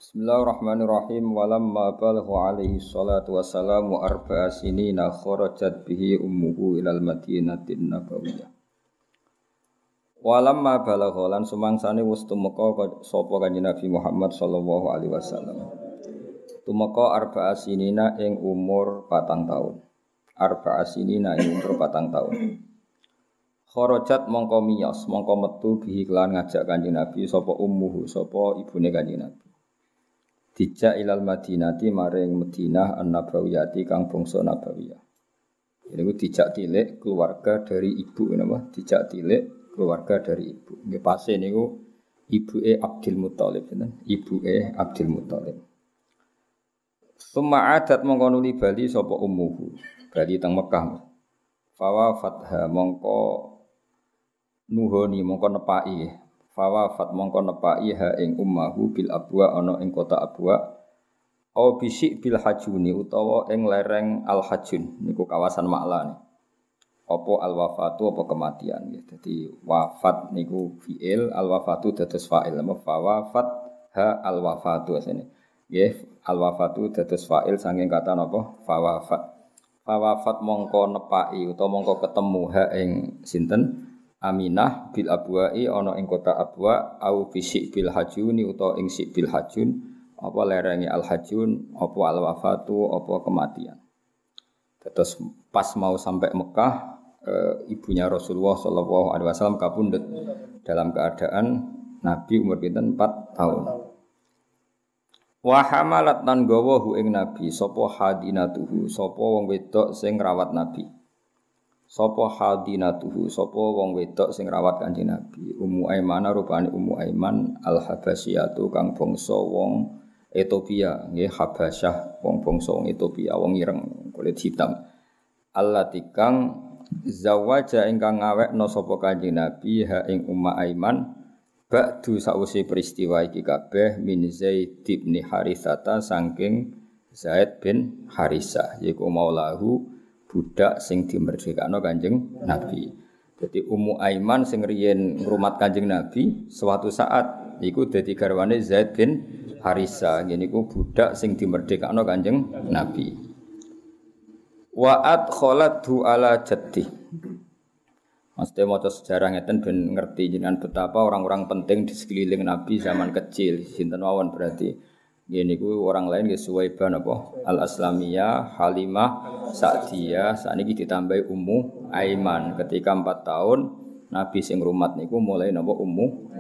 Bismillahirrahmanirrahim. Walamma balagha alaihi salatu wassalamu arba'a sinina kharajat bihi ummuhu ilal madinatin nabawiyah. Walamma balagha lan sumangsane wis tumeka sapa Kanjeng Nabi Muhammad sallallahu alaihi wasallam. Tumeka arba'a sinina ing umur 4 taun. Arba'a sinina ing umur 4 taun. Kharajat mongko miyos mongko metu bihi kelan ngajak Kanjeng Nabi sapa ummuhu sapa ibune Kanjeng Nabi. Dijak ilal Madinati maring Madinah an-Nabawiyati kang bangsa Nabawiyah. Ini ku dijak tilik keluarga dari ibu napa? Dijak tilik keluarga dari ibu. Nggih pase niku ibuke Abdul Muthalib sinten? Ibuke Abdul Muthalib. Summa adat mongko nuli bali sapa ummuhu. Bali teng Mekah. Fawa fatha mongko nuhoni mongko nepaki. Fawafat mongko nepaki ha ing ummahu bil abwa ana ing kota Abwa au bisik bil hajuni utawa ing lereng al hajun niku kawasan Ma'la. Apa al wafatu apa kematian ya. Dadi wafat niku fiil al wafatu dados fa'il. Fawafat ha al wafatu asene. Nggih al wafatu dados fa'il saking kata napa fawafat. Fawafat mongko nepaki utawa mongko ketemu ha ing sinten Aminah bil abwa'i ana ing kota Abwa au bisik bil hajuni utawa ing sik bil hajun apa lerenge al hajun apa al wafatu apa kematian. Terus pas mau sampai Mekah ibunya Rasulullah sallallahu alaihi wasallam kapundhut dalam keadaan Nabi umur pinten 4 tahun. Wa hamalat lan gawa hu ing Nabi sapa hadinatuhu sapa wong wedok sing ngrawat Nabi. Sapa hadinatuhu sapa wong wedok sing rawat Kanjeng Nabi Ummu Aiman rupane Ummu Aiman al-Habasyatu kang bangsa wong Ethiopia nggih Habasyah wong bangsa wong Ethiopia wong ireng kulit hitam allati kang zawaja ingkang ngawekna sapa Kanjeng Nabi ha ing Ummu Aiman ba'du sause peristiwa iki kabeh min Zaid bin Haritsata saking Zaid bin Haritsah yaiku maulahu budak sing dimerdekakno Kanjeng Nabi. Jadi Ummu Aiman sing riyen ngrumat Kanjeng Nabi suatu saat iku dadi garwane Zaid bin Haritsah. Ngene iku budak sing dimerdekakno Kanjeng Nabi. Wa adkhalathu ala jaddi. Mesti maca sejarah ngeten ben ngerti jenengan betapa orang-orang penting di sekeliling Nabi zaman kecil. Sinten mawon berarti ini ku orang lain ke Suwaibah apa Al-Aslamiyah, Halimah, Sa'diyah, sakniki ditambahi Ummu Aiman. Ketika 4 tahun Nabi sing rumat niku mulai napa Ummu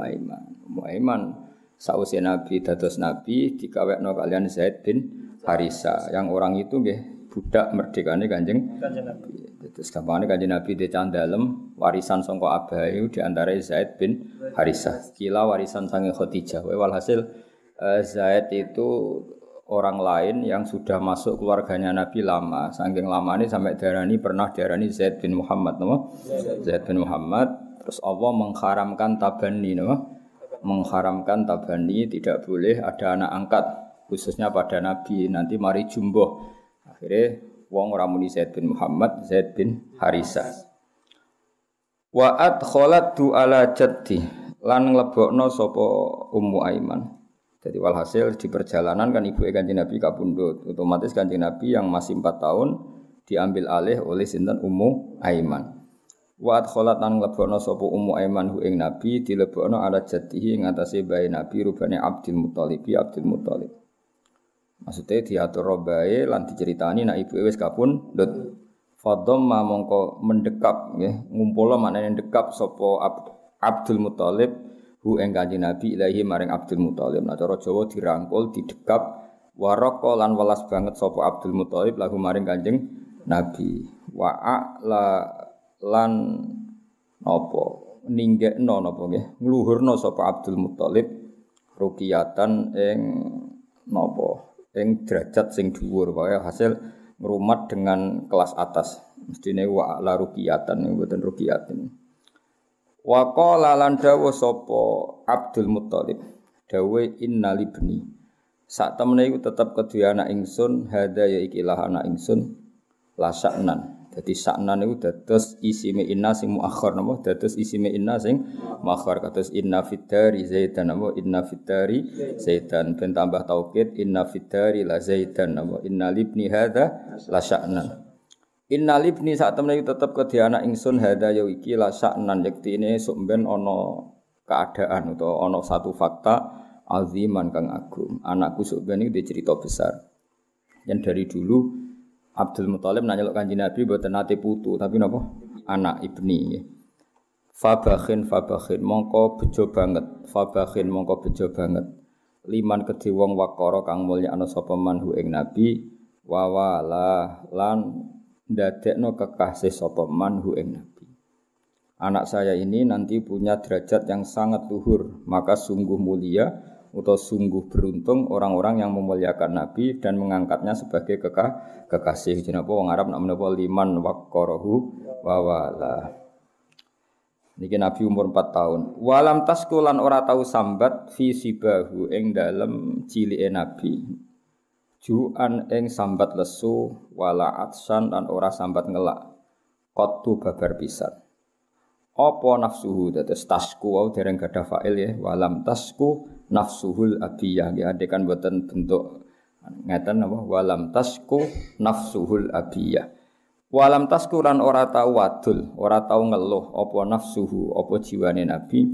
Aiman. Ummu Aiman sause Nabi dados Nabi dikawekno kalian Zaid bin Haritsah. Yang orang itu nggih budak merdekane Kanjeng Nabi. Terus gampangane Kanjeng Nabi dicandalem warisan sangka abahe di antara Zaid bin Haritsah. Kila warisan sange Khadijah. Walhasil Zaid itu orang lain yang sudah masuk keluarganya Nabi lama. Saking lamanya sampai pernah diarani Zaid bin Muhammad, no? Zaid bin Muhammad. Terus Allah mengharamkan tabani, no? Mengharamkan tabani, tidak boleh ada anak angkat khususnya pada Nabi. Nanti mari jumboh. Akhirnya wong ora muni Zaid bin Muhammad, Zaid bin Haritsah. Wa adkhalathu ala jaddi lan nglebokno sapa Ummu Aiman. Jadi walhasil di perjalanan kan ibu Kanjeng Nabi kapundhut. Otomatis Kanjeng Nabi yang masih 4 tahun diambil alih oleh sinten Ummu Aiman. Wa adkhalat lan nglebokno sapa Ummu Aiman hu ing Nabi dilebokno ala jaddihi ing atase bae Nabi rubane Abdul Muthalib. Maksudnya diatur robae lan diceritani nek ibuke wis kapundhut. Fadhamma mongko mendekap nggih, ngumpul maknane ndekap sapa Abdul Muthalib hu ing Kanjeng Nabi ilahi maring Abdul Muthalib. Nah cara Jawa dirangkul, didekap, waraka lan welas banget sapa Abdul Muthalib lahu maring Kanjeng Nabi. Wa'ala lan napa ninggekno napa nggih, ngluhurna sapa Abdul Muthalib rukiyatan ing napa ing derajat sing dhuwur wae hasil ngrumat dengan kelas atas. Mestine wa'ala rukiyatan mboten rukiyatin. Wa qala lan dawuh sapa Abdul Muthalib dawuh innalibni sak temene iku tetep kedue anak ingsun hadza ya ikilah anak ingsun lasaknan Dadi saknan niku dados isime inna sing muakhir napa dados isime inna sing muakhir kados inna fiddari zaidan napa inna fiddari zaidan ben tambah taukid inna fiddari la zaidan napa inna libni hadza la sya'nan inna libni sak temene tetep kedhe anak ingsun hadza ya iki la sya'nan yektine sok ben ana keadaan utawa ana satu fakta aziman kang agung anakku sok ben iki cerita besar yang dari dulu Abdul Muthalib nanya lho Kanjeng Nabi mboten nate putu tapi napa anak ibni. Fabakhin mongko bejo banget. Fabakhin mongko bejo banget. Liman kedhe wong wakara kang mulya ana sapa manhu ing Nabi wawala lan ndadekno kekasih sapa manhu ing Nabi. Anak saya ini nanti punya derajat yang sangat luhur, maka sungguh mulia atau sungguh beruntung orang-orang yang memuliakan Nabi dan mengangkatnya sebagai kekasih. Jenapa wong Arab nak menapa liman waqarahu wa wala. Niki Nabi umur 4 tahun. Walam taskulan ora tau sambat fi sibahu ing dalem cilike Nabi. Ju'an ing sambat lesu wala atsan lan ora sambat ngelak. Qattu babar pisan. Apa nafsuhu dados tasku wau dereng gadah fa'il ya walam tasku nafsuhul abiyah ya adekan boten bentuk ngeten apa walam tasku nafsuhul abiyah walam tasku lan ora tau wadul ora tau ngeluh apa nafsuhu apa jiwane Nabi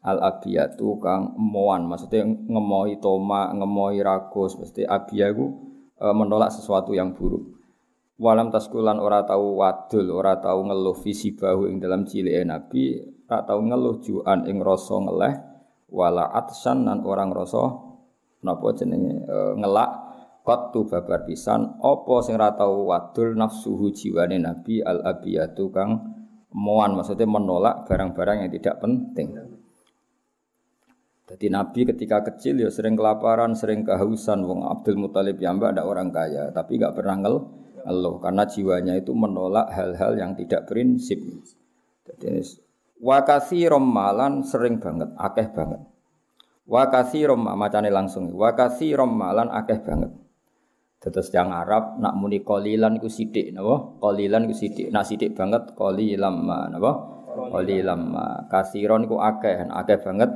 al abiyatu kang emoan maksudnya ngemoi toma ngemoi rakus mesti abiyah ku menolak sesuatu yang buruk. Walam taskulan ora tau wadul, ora tau ngeluh visi bahu ing dalam cilike Nabi, ora tau ngeluh juan ing rasa ngeleh, wala atsan lan orang rasa napa jenenge ngelak qattu babar pisan, apa sing ora tau wadul nafsuhu jiwane Nabi al abiyatu kang moan maksudnya menolak barang-barang yang tidak penting. Jadi Nabi ketika kecil ya sering kelaparan, sering kehausan. Wong Abdul Muthalib ya mbak ada orang kaya, tapi enggak pernah ngeluh karena jiwanya itu menolak hal-hal yang tidak prinsip. Jadi wa katsirum malan sering banget, akeh banget. Wa katsirum macane langsung. Wa katsirum malan akeh banget. Terus yang Arab nak muni qalilan iku sithik napa? Qalilan iku sithik. Nak sithik banget qalilam napa? Qalilam katsiron iku akeh, akeh banget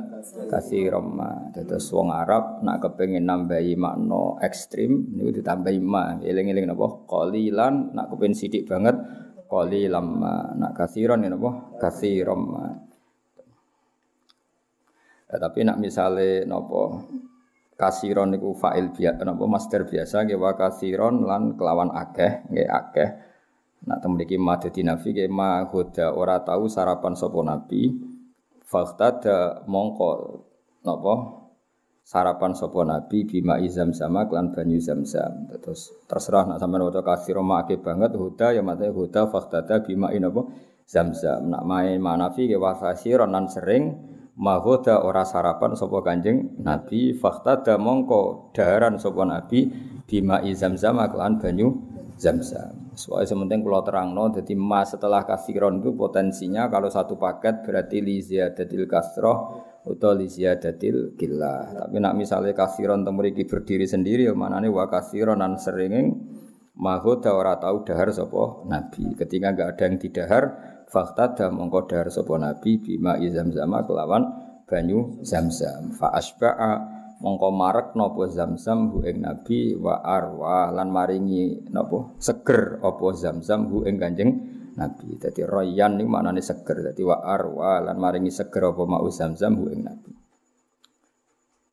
katsirum. Terus wong Arab nak kepengin nambahi makna ekstrim niku ditambahi ma. Eling-eling napa? Qalilan nak kepengin sithik banget qalilam. Nak katsiron napa? Katsirum. Tapi nak misale napa kasiron niku fa'il biasa napa master biasa nggih wa kasiron lan kelawan akeh nggih akeh. Nak temriki madadi nafi nggih ma hoda ora tahu sarapan sapa nabi. Faqtada mongko napa sarapan sapa nabi bima izam-zam lan banyu zam-zam. Terus terserah nak sampean waca kasiron ma akeh banget hoda ya mate hoda faqtada bima napa zam-zam. Nak main manafi nggih wa kasiron lan sering mahoda ora sarapan sapa Kanjeng Nabi faqtada mongko daharan sapa Nabi bima zam-zam lan banyu zam-zam. Soale sementing kula terangno dadi mas setelah kasiron itu potensinya kalau satu paket berarti li ziyadatil kasrah utawa li ziyadatil qillah. Tapi nak misale kasiron teng mriki berdiri sendiri ya manane wa kasiron lan sering mahoda ora tau dahar sapa Nabi. Ketika enggak ada yang didahar faqtada mongko dahar sapa nabi bima zam-zam kelawan banyu zam-zam fa asba'a mongko marek napa zam-zam hu ing nabi wa arwa lan maringi napa seger apa zam-zam hu ing Kanjeng Nabi. Dadi royan niku maknane seger. Dadi wa arwa lan maringi seger apa mau zam-zam hu ing nabi.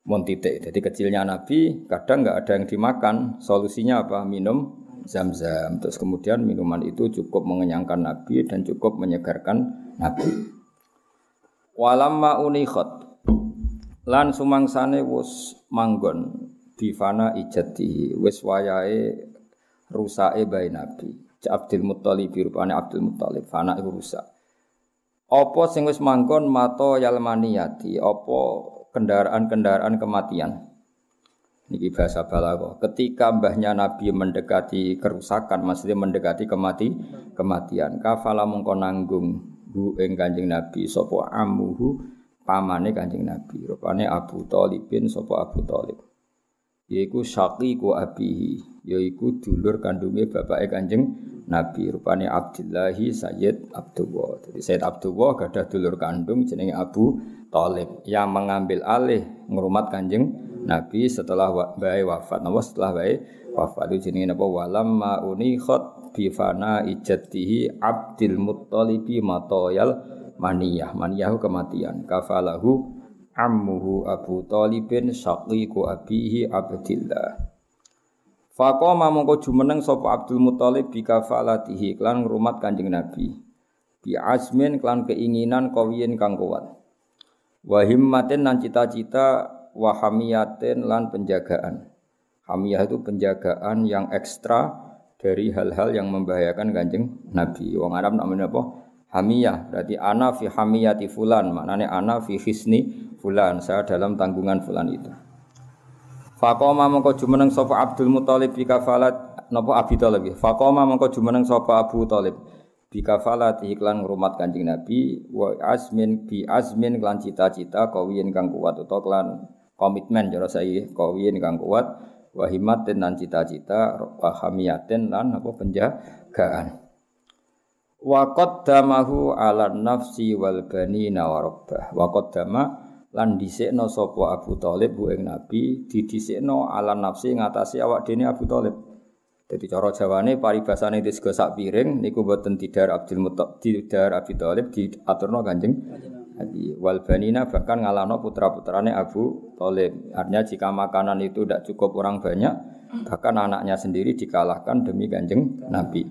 Mon titik. Jadi kecilnya nabi kadang enggak ada yang dimakan. Solusinya apa? Minum zam-zam. Terus kemudian minuman itu cukup mengenyangkan Nabi dan cukup menyegarkan Nabi. Walamma unikhat lan sumangsane wis manggon bifana ijati wis wayahe rusake bae Nabi. Abdul Muthalib rupane Abdul Muthalib fana iku rusak. Apa sing wis manggon mato yalmaniyati apa kendaraan-kendaraan kematian. Niki bahasa balaghah. Ketika mbahnya Nabi mendekati kerusakan, maksudnya mendekati kematian, kafala mongko nanggung hu ing Kanjeng Nabi sapa amuhu pamane Kanjeng Nabi. Rupane Abu Thalib bin sapa Abu Thalib. yaiku syaqiqu abihi, yaiku dulur kandunge bapake Kanjeng Nabi, rupane Abdillahi Sayyid Abdullah. Jadi Sayyid Abdullah gadah dulur kandung jenenge Abu Thalib yang mengambil alih ngrumat Kanjeng Nabi setelah bae wafat. Napa setelah bae wafat itu jenenge napa walamma unikhat bi fana ijatihi Abdul Muttalibi matoyal maniyah. Maniyah kematian. Kafalahu ammuhu Abu Thalibin syaqiqu abihi Abdillah. Faqama mongko jumeneng sapa Abdul Muthalib bi kafalatihi klan ngrumat Kanjeng Nabi. Bi azmin klan keinginan kawiyen kang kuat. Wa himmatin lan cita-cita wa hamiyatin lan penjagaan. Hamiyah itu penjagaan yang ekstra dari hal-hal yang membahayakan Kanjeng Nabi. Wong Arab namanya apa? Hamiyah. Berarti ana fi hamiyati fulan, maknanya ana fi hisni fulan, saya dalam tanggungan fulan itu. Faqama mongko jumeneng sapa Abdul Muthalib bi kafalat napa Abi Thalib. Faqama mongko jumeneng sapa Abu Thalib bi kafalat iklan ngrumat Kanjeng Nabi wa azmin bi azmin lan cita-cita kawiyen kang kuat utawa klan komitmen cara saya kawiyen kang kuat wa himmatin lan cita-cita wa hamiyatin lan apa penjagaan. Wa qaddamahu 'ala nafsi wal banina wa rabbah. Wa qaddama lan dhisikno sapa Abu Thalib bu ing Nabi didhisikno ala nafsi ngatasi awak dene Abu Thalib. Dadi cara Jawane paribasane disego sak piring niku mboten didar Abdul Muthalib didar Abi Thalib diaturno Kanjeng Nabi. Wal banina bahkan ngalano putra-putrane Abu Thalib. Artinya jika makanan itu tidak cukup orang banyak, bahkan anaknya sendiri dikalahkan demi Kanjeng Nabi.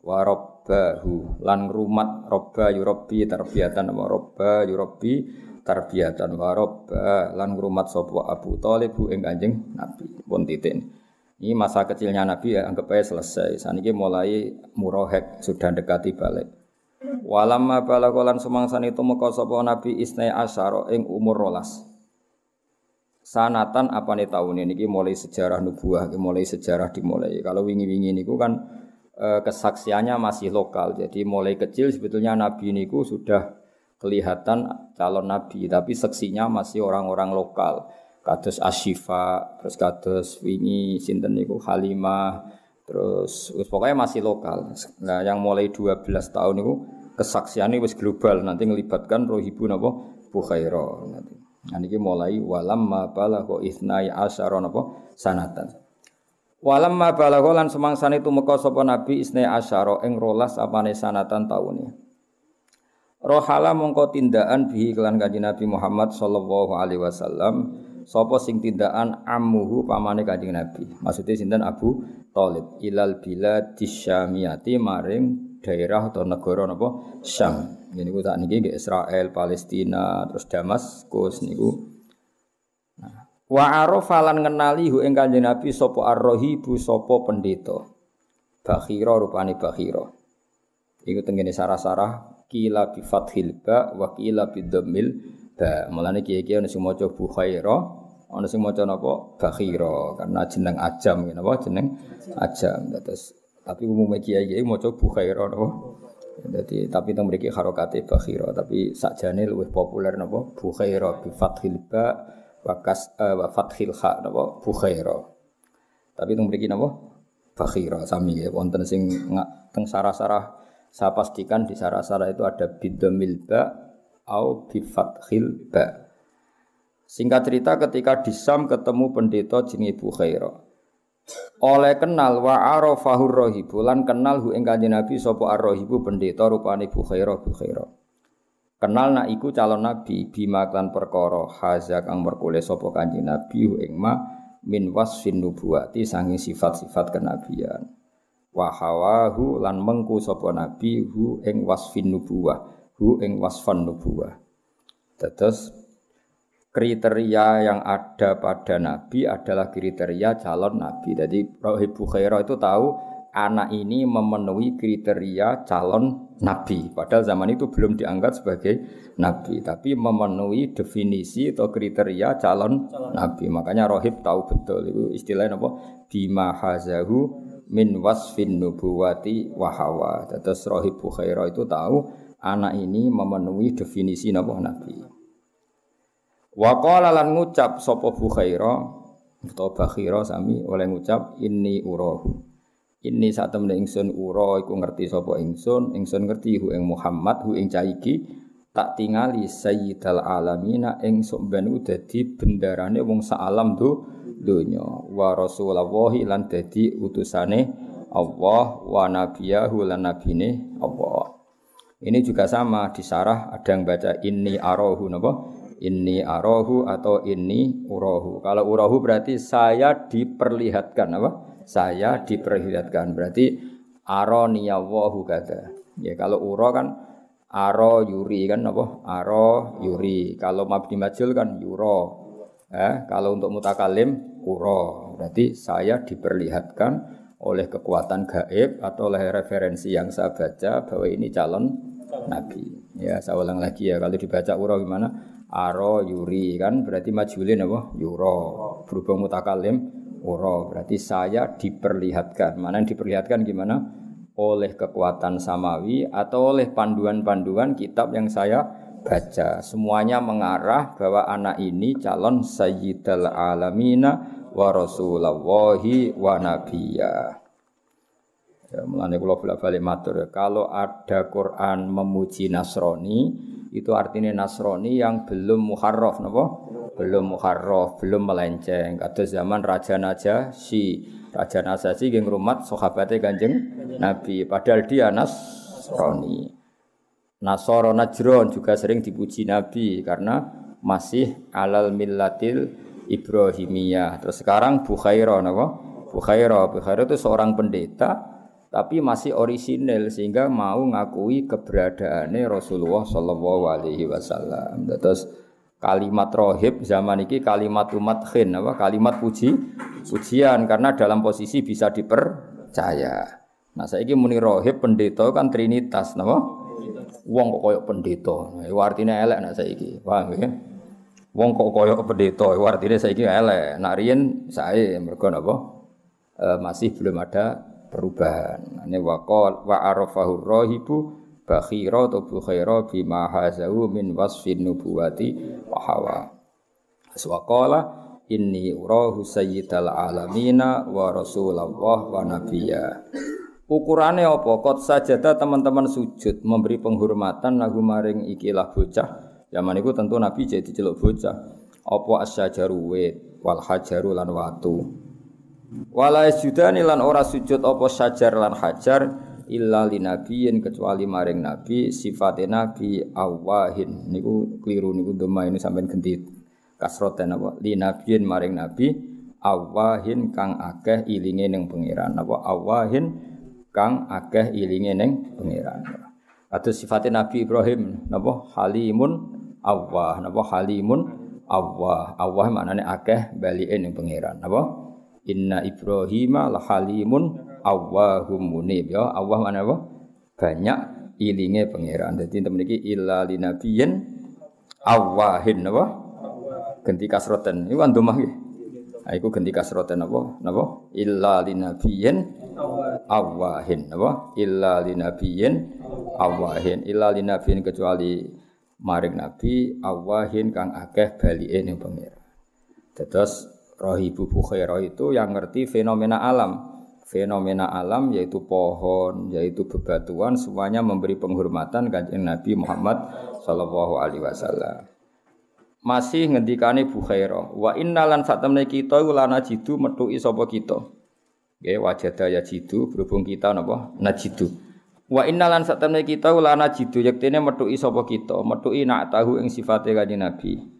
Wa rabbahu lan ngrumat robba yurabbi tarbiyatan wa robba yurabbi tarbiyatan warabba lan ngrumat sapa Abu Thalib ing Kanjeng Nabi. Pun titik. Ini masa kecilnya Nabi ya anggap aja selesai. Saniki mulai murahek sudah dekati balik. Walamma balagolan semangsane tumeka sapa Nabi isnai asyara ing umur 12. Sanatan apane taune niki mulai sejarah nubuwah, mulai sejarah dimulai. Kalau wingi-wingi niku kan kesaksiannya masih lokal. Jadi mulai kecil sebetulnya Nabi niku sudah kelihatan calon nabi, tapi seksinya masih orang-orang lokal. Kados Asyifa, terus kados wingi sinten niku Halimah, terus pokoknya masih lokal. Nah, yang mulai 12 tahun niku kesaksiannya wis global, nanti ngelibatkan rohibu napa Bukhaira nanti. Nah niki mulai walamma balagha isnai asyara napa sanatan. Walamma balagha lan semangsane tumeka sapa nabi isnai asyara ing 12 apane sanatan taune. Rohala mongko tindakan bihi kelan Kanjeng Nabi Muhammad sallallahu alaihi wasallam sapa sing tindakan ammuhu pamane Kanjeng Nabi. Maksudnya sinten Abu Thalib ilal biladis syamiyati maring daerah atau negara napa Syam. Niku sak niki nggih Israel, Palestina, terus Damaskus niku. Nah, wa arafa lan ngenali hu ing Kanjeng Nabi sapa ar-rahibu sapa pendeta. Bakhira rupane Bakhira. Iku tengene sarah-sarah kila bi fathil ba wa kila bi dhammil ba. Mulane kiye-kiye ana sing maca Bukhaira, ana sing maca napa Bakhira karena jeneng ajam ngene apa jeneng ajam. Terus tapi umumnya kiye-kiye maca Bukhaira napa. Dadi tapi teng mriki harokate Bakhira, tapi sakjane luwih populer napa Bukhaira bi fathil ba wa fathil kha napa Bukhaira. Tapi teng mriki napa Bakhira sami nggih wonten sing teng sarah-sarah. Saya pastikan di sarah-sarah itu ada bidhamil ba au bi fathil ba. Singkat cerita ketika di Syam ketemu pendeta jenenge Bukhaira. Oleh kenal wa arafahur rahibu lan kenal hu ing Kanjeng Nabi sapa ar-rahibu pendeta rupane Bukhaira. Kenal nak iku calon nabi bima kan perkara haza kang merkule sapa Kanjeng Nabi hu ing ma min wasfin nubuwati sange sifat-sifat kenabian. Wa hawahu lan mengku sapa nabi hu ing wasfin nubuwah hu ing wasfan nubuwah. Terus kriteria yang ada pada nabi adalah kriteria calon nabi. Jadi Rahib Bukhaira itu tahu anak ini memenuhi kriteria calon nabi. Padahal zaman itu belum dianggap sebagai nabi, tapi memenuhi definisi atau kriteria calon nabi. Makanya Rahib tahu betul itu istilahnya apa? Bima hazahu min wasfin nubuwati wa hawa. Terus Rahib Bukhaira itu tahu anak ini memenuhi definisi napa nabi. Wa qala lan ngucap sapa Bukhaira utawa bakhira sami oleh ngucap inni urahu. Inni sak temene ingsun ura iku ngerti sapa ingsun ngerti hu ing Muhammad hu ing caiki tak tingali sayyidal alamina ing sok ben dadi bendarane wong sak alam donya wa rasulullah lan dadi utusane Allah wa nabiyahu lan nabine Allah. Ini juga sama di sarah ada yang baca inni arahu napa? Inni arahu atau inni urahu. Kalau urahu berarti saya diperlihatkan apa? Saya diperlihatkan berarti aroniyawahu kata. Ya kalau ura kan aro yuri kan apa? Aro yuri. Kalau mabni majhul kan yura. Kalau untuk mutakalim ura. Berarti saya diperlihatkan oleh kekuatan gaib atau oleh referensi yang saya baca bahwa ini calon nabi. Ya, saya ulang lagi ya. Kalau dibaca ura gimana? Aro yuri kan berarti majhulin apa? Yura. Berhubung mutakalim ura berarti saya diperlihatkan. Mana yang diperlihatkan gimana? Oleh kekuatan samawi atau oleh panduan-panduan kitab yang saya baca. Semuanya mengarah bahwa anak ini calon sayyidal alamina wa rasulallahi wa nabiyya. Ya, mulane kula bolak-balik matur ya, kalau ada Quran memuji Nasrani itu artinya Nasrani yang belum muharraf napa? Belum muharraf, belum melenceng. Kados zaman Raja Najasyi. Raja Najasyi nggih ngrumat sahabate Kanjeng Nabi, padahal dia Nasrani. Nasara Najron juga sering dipuji Nabi karena masih alal millatil Ibrahimiyah. Terus sekarang Bukhaira napa? Bukhaira itu seorang pendeta tapi masih orisinil sehingga mau ngakui keberadaannya Rasulullah sallallahu alaihi wasallam. Terus kalimat rohib zaman ini kalimat madkhin apa kalimat pujian karena dalam posisi bisa dipercaya. Nah saiki muni rohib pendeta kan trinitas napa? Wong kok koyo pendeta. Iku artine elek nek saiki. Paham ya? Wong kok koyo pendeta iku artine saiki elek. Nek riyen sae mergo napa? Masih belum ada perubahan. Ini waqal wa arafahu rahibu bakhira atau bukhaira bima hazahu min wasfin nubuwati wa hawa. Aswaqala inni urahu sayyidal alamina wa rasulullah wa nabiyya. Ukurane apa? Qad sajada teman-teman sujud memberi penghormatan lagu maring ikilah bocah. Zaman iku tentu Nabi jadi celuk bocah. Apa asyajaru wit wal hajaru lan watu. Wala sujudani lan ora sujud apa syajar lan hajar illa linabiyin kecuali maring nabi sifate nabi awahin niku kliru niku doma ini sampean ganti kasroten apa linabiyin maring nabi awahin kang akeh ilinge ning pangeran apa awahin kang akeh ilinge ning pangeran. Atus sifate nabi Ibrahim napa halimun awah napa halimun awah maknane akeh balike ning pangeran napa Inna Ibrahima la halimun awwahum munib ya Allah mana apa banyak ilinge pangeran. Dadi temen iki illa linabiyyin awwahin apa ganti kasroten iku andumah nggih. Ha iku ganti kasroten napa illa linabiyyin awwahin apa illa linabiyyin awwahin illa linabiyyin kecuali maring nabi awwahin kang akeh balike ning pangeran. Terus Rahibu Bukhaira itu yang ngerti fenomena alam. Fenomena alam yaitu pohon, yaitu bebatuan, semuanya memberi penghormatan kanjeng Nabi Muhammad sallallahu alaihi wasallam. Masih ngendikane Bukhaira, wa innalan satemene kita iku lana jidu metuki sapa kita. Nggih wajada ya jidu berhubung kita napa najidu. Wa innalan satemene kita lana jidu yektene metuki sapa kita, metuki nak tahu ing sifate kanjeng Nabi.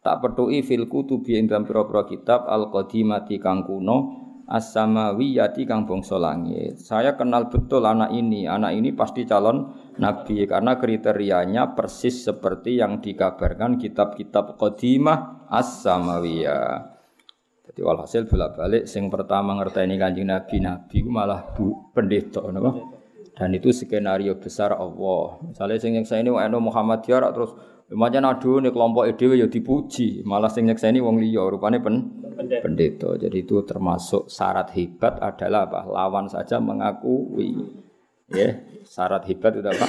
Tak petuki fil kutubi ing dalam pira-pira kitab al-qadimati kang kuno as-samawiyati kang bangsa langit. Saya kenal betul anak ini pasti calon nabi karena kriterianya persis seperti yang dikabarkan kitab-kitab qadimah as-samawiyah. Jadi walhasil bolak-balik sing pertama ngerteni Kanjeng Nabi ku malah pendeta napa? Dan itu skenario besar Allah. Misalnya sing nyekseni ono Muhammadiyah terus macam adune kelompok dhewe ya dipuji, malah sing nyekseni wong liya rupane pendeta. Jadi itu termasuk syarat hebat adalah apa? Lawan saja mengakui. Ya, syarat hebat itu apa?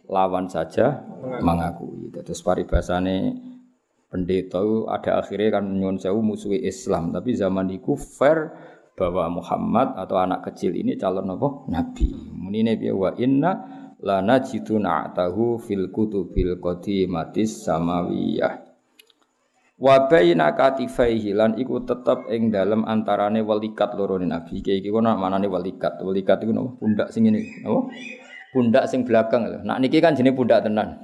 Lawan saja mengakui. Terus paribasane pendeta itu ada akhirnya kan nyuwun sewu musuhi Islam, tapi zaman itu fair bahwa Muhammad atau anak kecil ini calon apa? Nabi. Munine piye wa inna lana jituna atahu fil kutubil qadimatis samawiyah. Wa baina katifaihi lan iku tetep ing dalem antarane walikat loro Nabi. Iki kono manane walikat. Walikat iku napa? Pundak sing ngene, napa? Pundak sing belakang lho. Nak niki kan jenenge pundak tenan.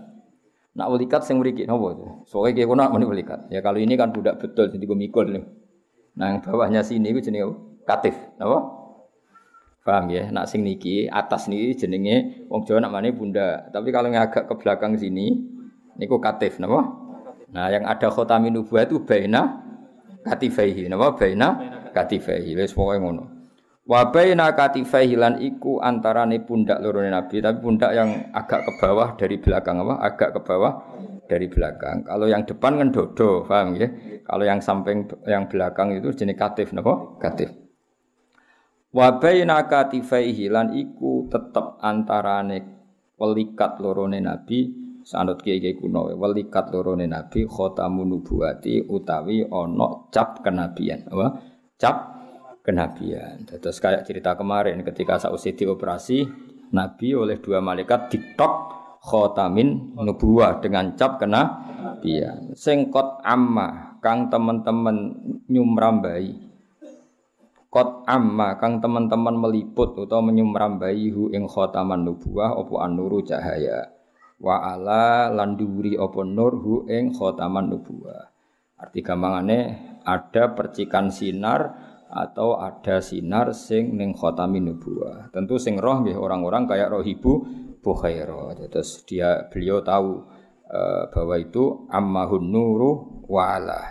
Nak walikat sing mriki napa itu? Soale iki kono muni walikat. Ya kalau ini kan budak betul jadi mikul nih. Nah, yang bawahnya sini iku jenenge katif, napa? Paham ya? Nak sing niki atas niki jenenge wong Jawa namanya pundak. Tapi kalau yang agak ke belakang sini niku katif, napa? Nah, yang ada khotamin nubuwah itu baina katifaihi, napa? Baina katifaihi. Wis pokoke ngono. Wa baina katifaihi lan iku antarane pundak loro Nabi, tapi pundak yang agak ke bawah dari belakang apa? Agak ke bawah dari belakang. Kalau yang depan kan dodo, paham ya? Kalau yang samping yang belakang itu jenis katif, napa? Katif. Wa baina katifaihi lan iku tetep antarane walikat loro Nabi. Sanut kiai kuno walikat lorone Nabi khotamun nubuwati utawi ana cap kenabian apa cap kenabian. Terus kayak cerita kemarin ketika sausé dioperasi Nabi oleh dua malaikat ditok khotamin nubuwah dengan cap kenabian sing qad amma kang teman-teman nyumrambai qad amma kang teman-teman meliput utawa menyumrambai hu ing khotaman nubuwah apa an-nuru cahaya wa ala landuri apa nur hu ing khotaman nubuwah. Arti gampangane ada percikan sinar atau ada sinar sing ning khotamin nubuwah. Tentu sing roh nggih orang-orang kayak Rohibu Bukhairah. Terus beliau tahu bahwa itu ammahun nuru wa ala.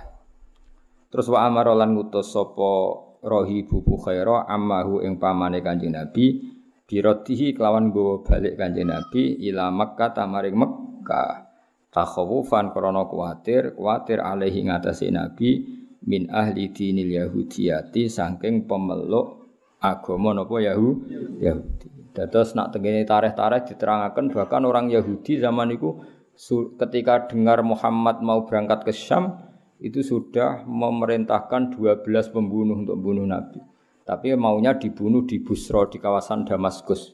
Terus wa amara lan ngutus sapa Rohibu Bukhairah ammahu ing pamane Kanjeng Nabi biratihi kelawan gowo balik Kanjeng Nabi ila Makkah tamaring Mekkah takhawufan krana kuwatir alaihi ngatasi Nabi min ahli dinil yahudiyati saking pemeluk agama napa Yahudi. Dados nak tengene tarikh-tarikh diterangaken bahkan orang Yahudi zaman itu ketika dengar Muhammad mau berangkat ke Syam itu sudah memerintahkan 12 pembunuh untuk membunuh Nabi. Tapi maunya dibunuh di Busra di kawasan Damaskus.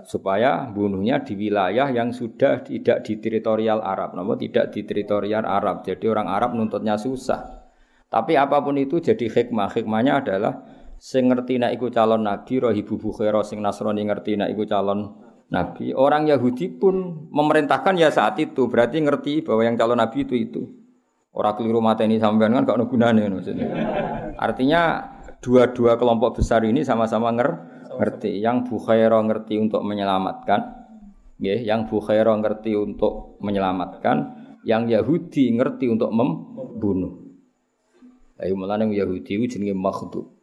Supaya bunuhnya di wilayah yang sudah tidak di teritorial Arab, namun tidak di teritorial Arab. Jadi orang Arab nuntutnya susah. Tapi apapun itu jadi hikmah. Hikmahnya adalah sing ngerti nek iku calon nabi, Rohibu Bukhairah sing Nasrani ngerti nek iku calon nabi. Orang Yahudi pun memerintahkan ya saat itu. Berarti ngerti bahwa yang calon nabi itu. Orang keliru mateni sampean kan gak ono gunane maksudnya. Artinya dua kelompok besar ini sama-sama ngerti. Yang Bukhairah ngerti untuk menyelamatkan, yang Bukhairah ngerti untuk menyelamatkan, yang Yahudi ngerti untuk membunuh. Ayo mulane Yahudi itu jenenge makhdub.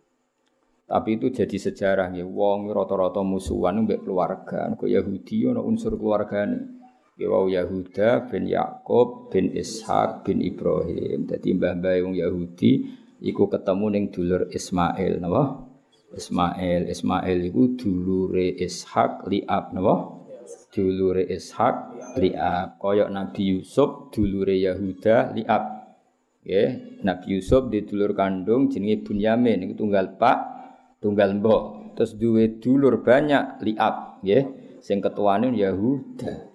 Tapi itu jadi sejarah nggih. Wong rata-rata musuhan mbek keluarga. Kok Yahudi ana unsur keluargane. Nggih wau Yahuda bin Yakub bin Ishak bin Ibrahim. Dadi mbah-mbah wong Yahudi iku ketemu ning dulur Ismail napa? Ismail iku dulure Ishak Li'ab napa? Dulure Ishak Li'ab. Kaya Nabi Yusuf dulure Yahuda Li'ab. Nggih, Nabi Yusuf di dulur kandung jenenge Bunyamin iku tunggal pak, tunggal mbok. Terus duwe dulur banyak Li'ab, nggih. Sing ketuane Yahuda.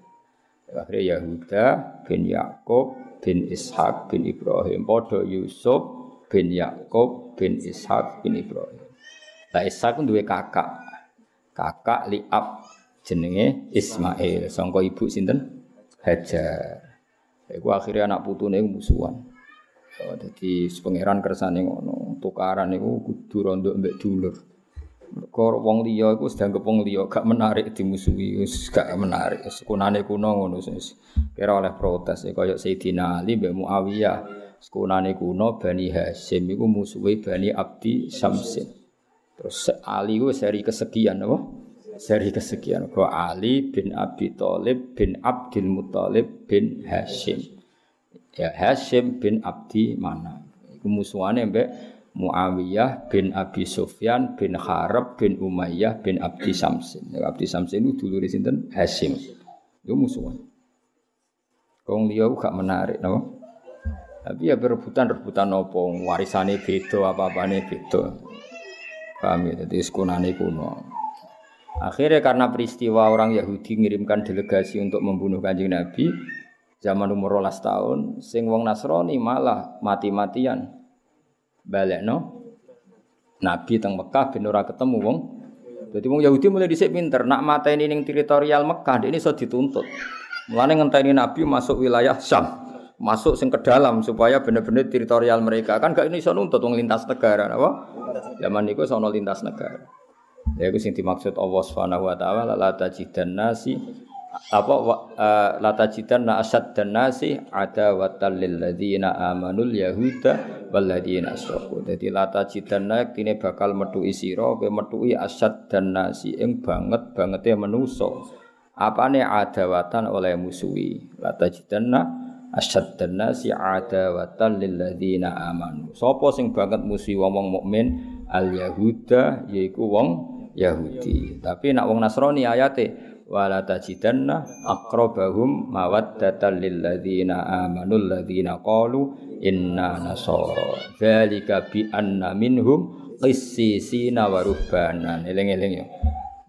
Akhirnya Yahuda bin Yakub bin Ishak bin Ibrahim padha Yusuf bin Yakub bin Ishak bin Ibrahim. Lah Ishak duwe kakak. Kakak Li'ab jenenge Ismail. Sangka ibu sinten? Hajar. Iku akhirnya anak putune musuhan. Dadi pangeran kersane ngono. Tukaran niku kudu rondo mbek dulur. Mergo wong liya iku sedang wong liya gak menarik dimusuhi, wis gak menarik. Sekunane kuno ngono wis. Kira oleh protes kaya Sayyidina Ali mbek Muawiyah. Sekunane kuno Bani Hasyim iku musuhe Bani Abdi Syamsin. Terus Ali ku seri kesekian apa? Seri kesekian. Kok Ali bin Abi Thalib bin Abdul Muthalib bin Hasyim. Ya Hasyim bin Abdi Manaf. Iku musuhane mbek Muawiyah bin Abi Sufyan bin Harb bin Umayyah bin Abdi Syamsin. Abdi Syamsin itu dulure sinten? Hasyim. Iku musuhan. Wong liya gak menarik, napa? Tapi ya rebutan apa warisane beda apa-apane beda. Paham ya? Dadi sekunane kuno. Akhirnya karena peristiwa orang Yahudi mengirimkan delegasi untuk membunuh Kanjeng Nabi zaman umur 12 tahun, sing wong Nasrani malah mati-matian balekno Nabi teng Mekah ben ora ketemu wong. Dadi wong Yahudi mulai dhisik pinter, nak mateni ning teritorial Mekah ini iso dituntut. Mulane ngenteni Nabi masuk wilayah Syam. Masuk sing ke dalam supaya bener-bener teritorial mereka. Kan gak ini iso nuntut wong lintas negara apa? Zaman niku sono lintas negara. Ya iku sing dimaksud Allah Subhanahu wa taala la tajidanna si apa la tajidanna asaddan nasi adawatan lil ladzina amanul yahuda wal ladzina asyraku. Dadi la tajidanna tine bakal metuki sira kowe metuki asaddan nasi ing banget-bangete manusa. Apane adawatan oleh musuhi. La tajidanna asyaddan nasi adawatan lil ladzina amanu. Sapa sing banget musuhi wong mukmin al yahuda yaiku wong Yahudi. Tapi nak wong Nasrani ayate wala tajidanna aqrabahum mawaddatan lil ladzina amanu alladzina qalu inna nasara. Dzalika bi anna minhum qissisina wa ruhbanan. Eling-eling ya.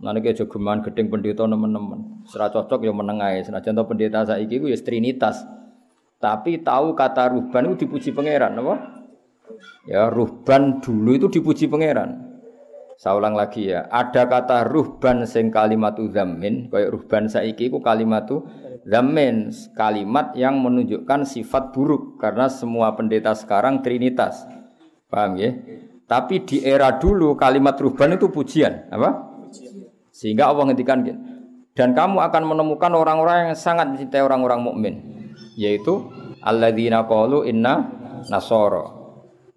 Lan iki aja geman gedeng pendeta nemen-nemen. Ora cocok ya meneng ae. Senajan to pendeta saiki ku ya trinitas. Tapi tahu kata ruhban itu dipuji pangeran apa? Ya ruhban dulu itu dipuji pangeran. Saya ulang lagi ya, ada kata ruhban sing kalimatu dzammin, kaya ruhban saiki iku kalimatu dzammin, kalimat yang menunjukkan sifat buruk karena semua pendeta sekarang trinitas. Paham ya? Tapi di era dulu kalimat ruhban itu pujian, apa? Sehingga Allah ngendikan dan kamu akan menemukan orang-orang yang sangat mencintai orang-orang mukmin, yaitu alladzina qalu inna nasara.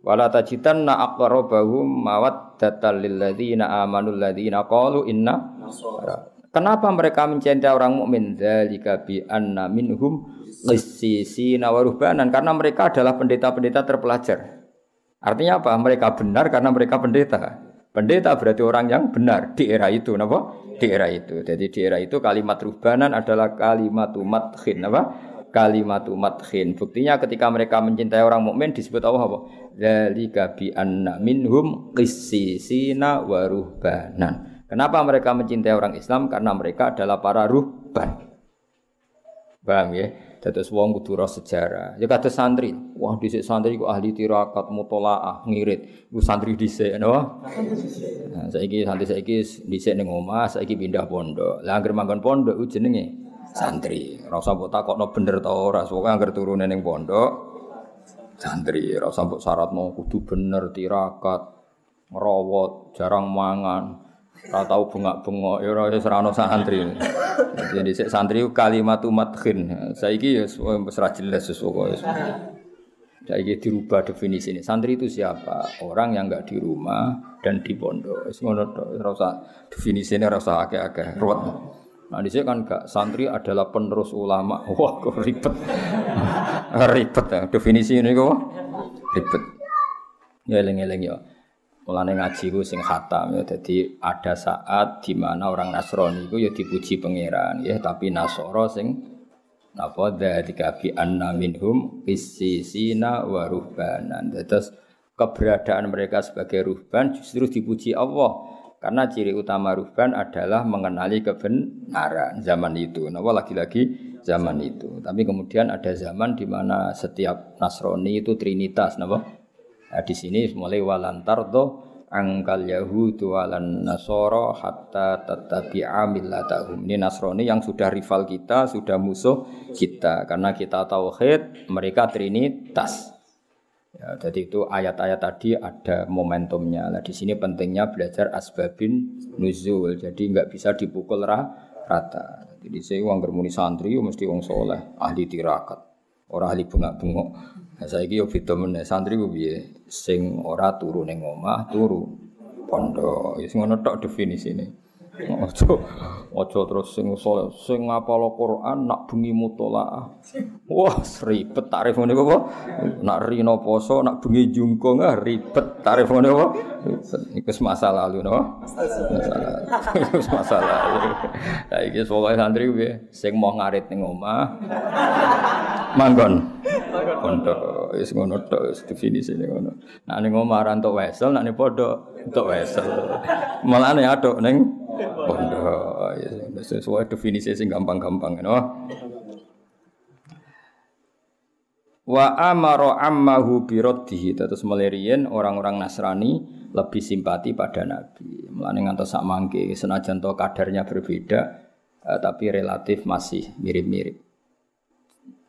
Wala tajidanna aqrabahum mawaddatan lil ladzina amanu alladzina qalu inna nasara. Kenapa mereka mencintai orang mukmin? Dzalika bi anna minhum qissisina wa ruhbanan, karena mereka adalah pendeta-pendeta terpelajar. Artinya apa? Mereka benar karena mereka pendeta. Pendeta berarti orang yang benar di era itu, napa? Di era itu. Jadi di era itu kalimat ruhbanan adalah kalimatu madkhin, apa? Kalimatu madkhin. Buktinya ketika mereka mencintai orang mukmin disebut Allah apa? Dzalika bi anna minhum qissisina wa ruhbanan. Kenapa mereka mencintai orang Islam? Karena mereka adalah para ruhban. Paham ya? Dados wong kudu ro sejarah. Ya kados santri. Wah, dhisik santri ku ahli tirakat, mutolaah, ngirit. Ku santri dhisik, no? Nah, saiki santri saiki dhisik ning omah, saiki pindah pondok. Lah anggere manggon pondok ku jenenge santri. Ora usah mbok takokno bener ta ora, pokoke anggere turune ning pondok santri. Ora usah mbok syaratno kudu bener tirakat, ngerawat, jarang mangan. Ora tau bengak-bengok ya ora wis ora ono santri. Jadi sik santri kalimatu madkhin. Saiki ya wis ora jelas pokoke. Saiki dirubah definisine. Santri itu siapa? Orang yang enggak di rumah dan di pondok. Wis ngono tok, ora usah definisine ora usah akeh-akeh ruwet. Nah dhisik kan gak santri adalah penerus ulama. Wah kok ribet. Ribet ya definisi ini kok. Ribet. Ya eling-eling ya. Mulane ngaji ku sing khatam ya. Dadi ada saat di mana orang Nasrani iku ya dipuji pangeran ya, tapi Nasara sing napa dzalika bi anna minhum qissisina wa ruhbanan. Terus keberadaan mereka sebagai ruhban justru dipuji Allah. Karena ciri utama ruhban adalah mengenali kebenaran zaman itu. Napa lagi-lagi zaman itu. Tapi kemudian ada zaman di mana setiap Nasrani itu trinitas, napa? Nah, di sini mulai walantardo angkal yahudu walan nasoro hatta tattabi'a millatahum. Ini Nasrani yang sudah rival kita, sudah musuh kita. Karena kita tauhid, mereka trinitas. Ya, jadi itu ayat-ayat tadi ada momentumnya. Nah, di sini pentingnya belajar asbabin nuzul. Jadi enggak bisa dipukul rata. Jadi saya wong germuni santri mesti wong soleh, ahli tirakat, orang ahli bengak-bengok. Nah, saiki yo beda meneh santri ku piye? Sing ora turu ning omah, turu pondok. Ya sing ngono tok definisine. Ojo terus sing saleh, sing ngapal Quran nak bengi mutolaah. Wah, ribet tarif ngene apa? Nak rino poso, nak bengi jungkung ribet tarif ngene apa? Iku masa lalu no. Masa lalu. Saiki pokoke santri piye? Sing mau ngarit ning omah. Manggon. pondok. Wis ngono tok definisine ngono. Nek ning omah entuk wesel, nek ning pondok entuk wesel. Malane aduk ning pondok. Ya sesuai definisi sing gampang-gampang ngono. Wa amara ammahu biraddihi. Terus meliriyen orang-orang Nasrani lebih simpati pada Nabi. Mulane ngantos sak mangke senajan to kadarnya berbeda tapi relatif masih mirip-mirip.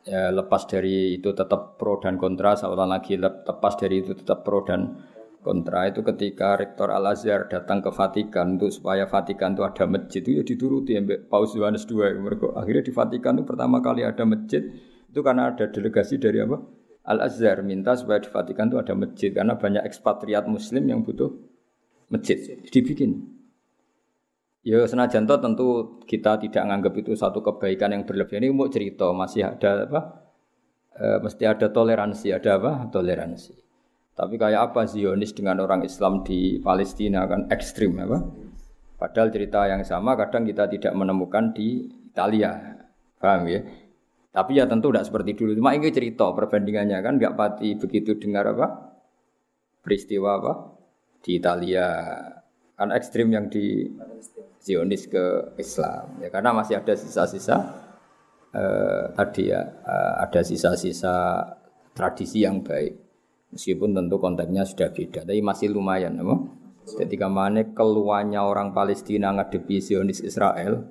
Ya, lepas dari itu tetap pro dan kontra, seolah lagi lepas dari itu tetap pro dan kontra itu ketika Rektor Al-Azhar datang ke Vatikan untuk supaya Vatikan itu ada masjid itu ya dituruti Mbak Paus Yohanes II. Akhirnya di Vatikan itu pertama kali ada masjid itu karena ada delegasi dari apa? Al-Azhar minta supaya di Vatikan itu ada masjid karena banyak ekspatriat muslim yang butuh masjid. Dibikin. Ya senajan toh tentu kita tidak menganggap itu satu kebaikan yang berlebihan. Ini mau cerita masih ada apa? Mesti ada toleransi, ada apa? Toleransi. Tapi kayak apa Zionis dengan orang Islam di Palestina kan ekstrim apa? Padahal cerita yang sama kadang kita tidak menemukan di Italia. Paham ya? Tapi ya tentu tidak seperti dulu. Cuma ini cerita perbandingannya kan enggak pati begitu dengar apa? Peristiwa apa? Di Italia. Kan ekstrim yang di Zionis ke Islam ya karena masih ada sisa-sisa tadi ya ada sisa-sisa tradisi yang baik meskipun tentu konteksnya sudah beda tapi masih lumayan apa? Ketika mana keluarnya orang Palestina ngadepi Zionis Israel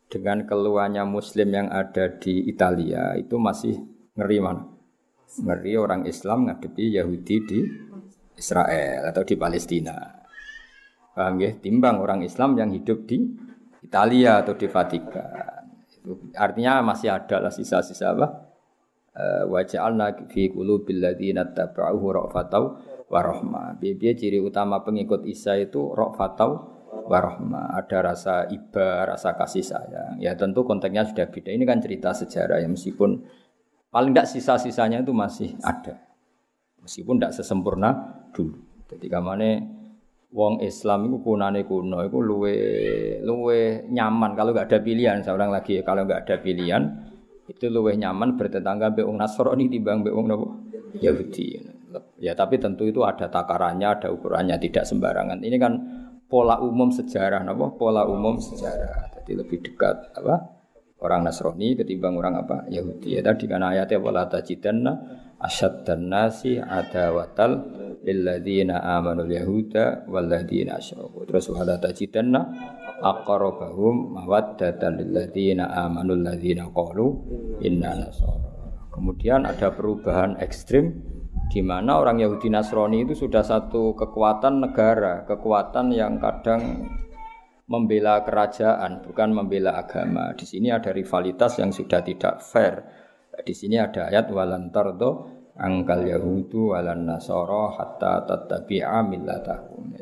dengan keluarnya Muslim yang ada di Italia itu masih ngeri mana? Ngeri orang Islam ngadepi Yahudi di Israel atau di Palestina. Paham ya? Timbang orang Islam yang hidup di Italia atau di Vatikan. Itu artinya masih ada lah sisa-sisa apa? Wa ja'alna fi qulubil ladzina tabauhu ra'fatau wa rahmah. Biar ciri utama pengikut Isa itu ra'fatau wa rahmah. Ada rasa iba, rasa kasih sayang. Ya tentu konteksnya sudah beda. Ini kan cerita sejarah ya meskipun paling tidak sisa-sisanya itu masih ada. Meskipun tidak sesempurna dulu. Jadi kamane wong Islam itu kunane kuno itu luwe nyaman kalau enggak ada pilihan seorang lagi kalau enggak ada pilihan itu luwe nyaman bertetangga mbek wong Nasrani timbang mbek wong napa Yahudi. Ya tapi tentu itu ada takarannya, ada ukurannya tidak sembarangan. Ini kan pola umum sejarah napa? Pola umum sejarah. Jadi lebih dekat apa? Orang Nasrani ketimbang orang apa? Yahudi. Ya tadi kan ayatnya wala tajidanna asyaddan nasi adawatal lilladzina amanul yahuda walladzina asyraku. Terus wala tajidanna aqrabahum mawaddatan lilladzina amanul ladzina qalu inna nasara. Kemudian ada perubahan ekstrim di mana orang Yahudi Nasrani itu sudah satu kekuatan negara, kekuatan yang kadang membela kerajaan, bukan membela agama. Di sini ada rivalitas yang sudah tidak fair. Di sini ada ayat walan tardo angkal yahudu walan nasara hatta tattabi'a millatahum.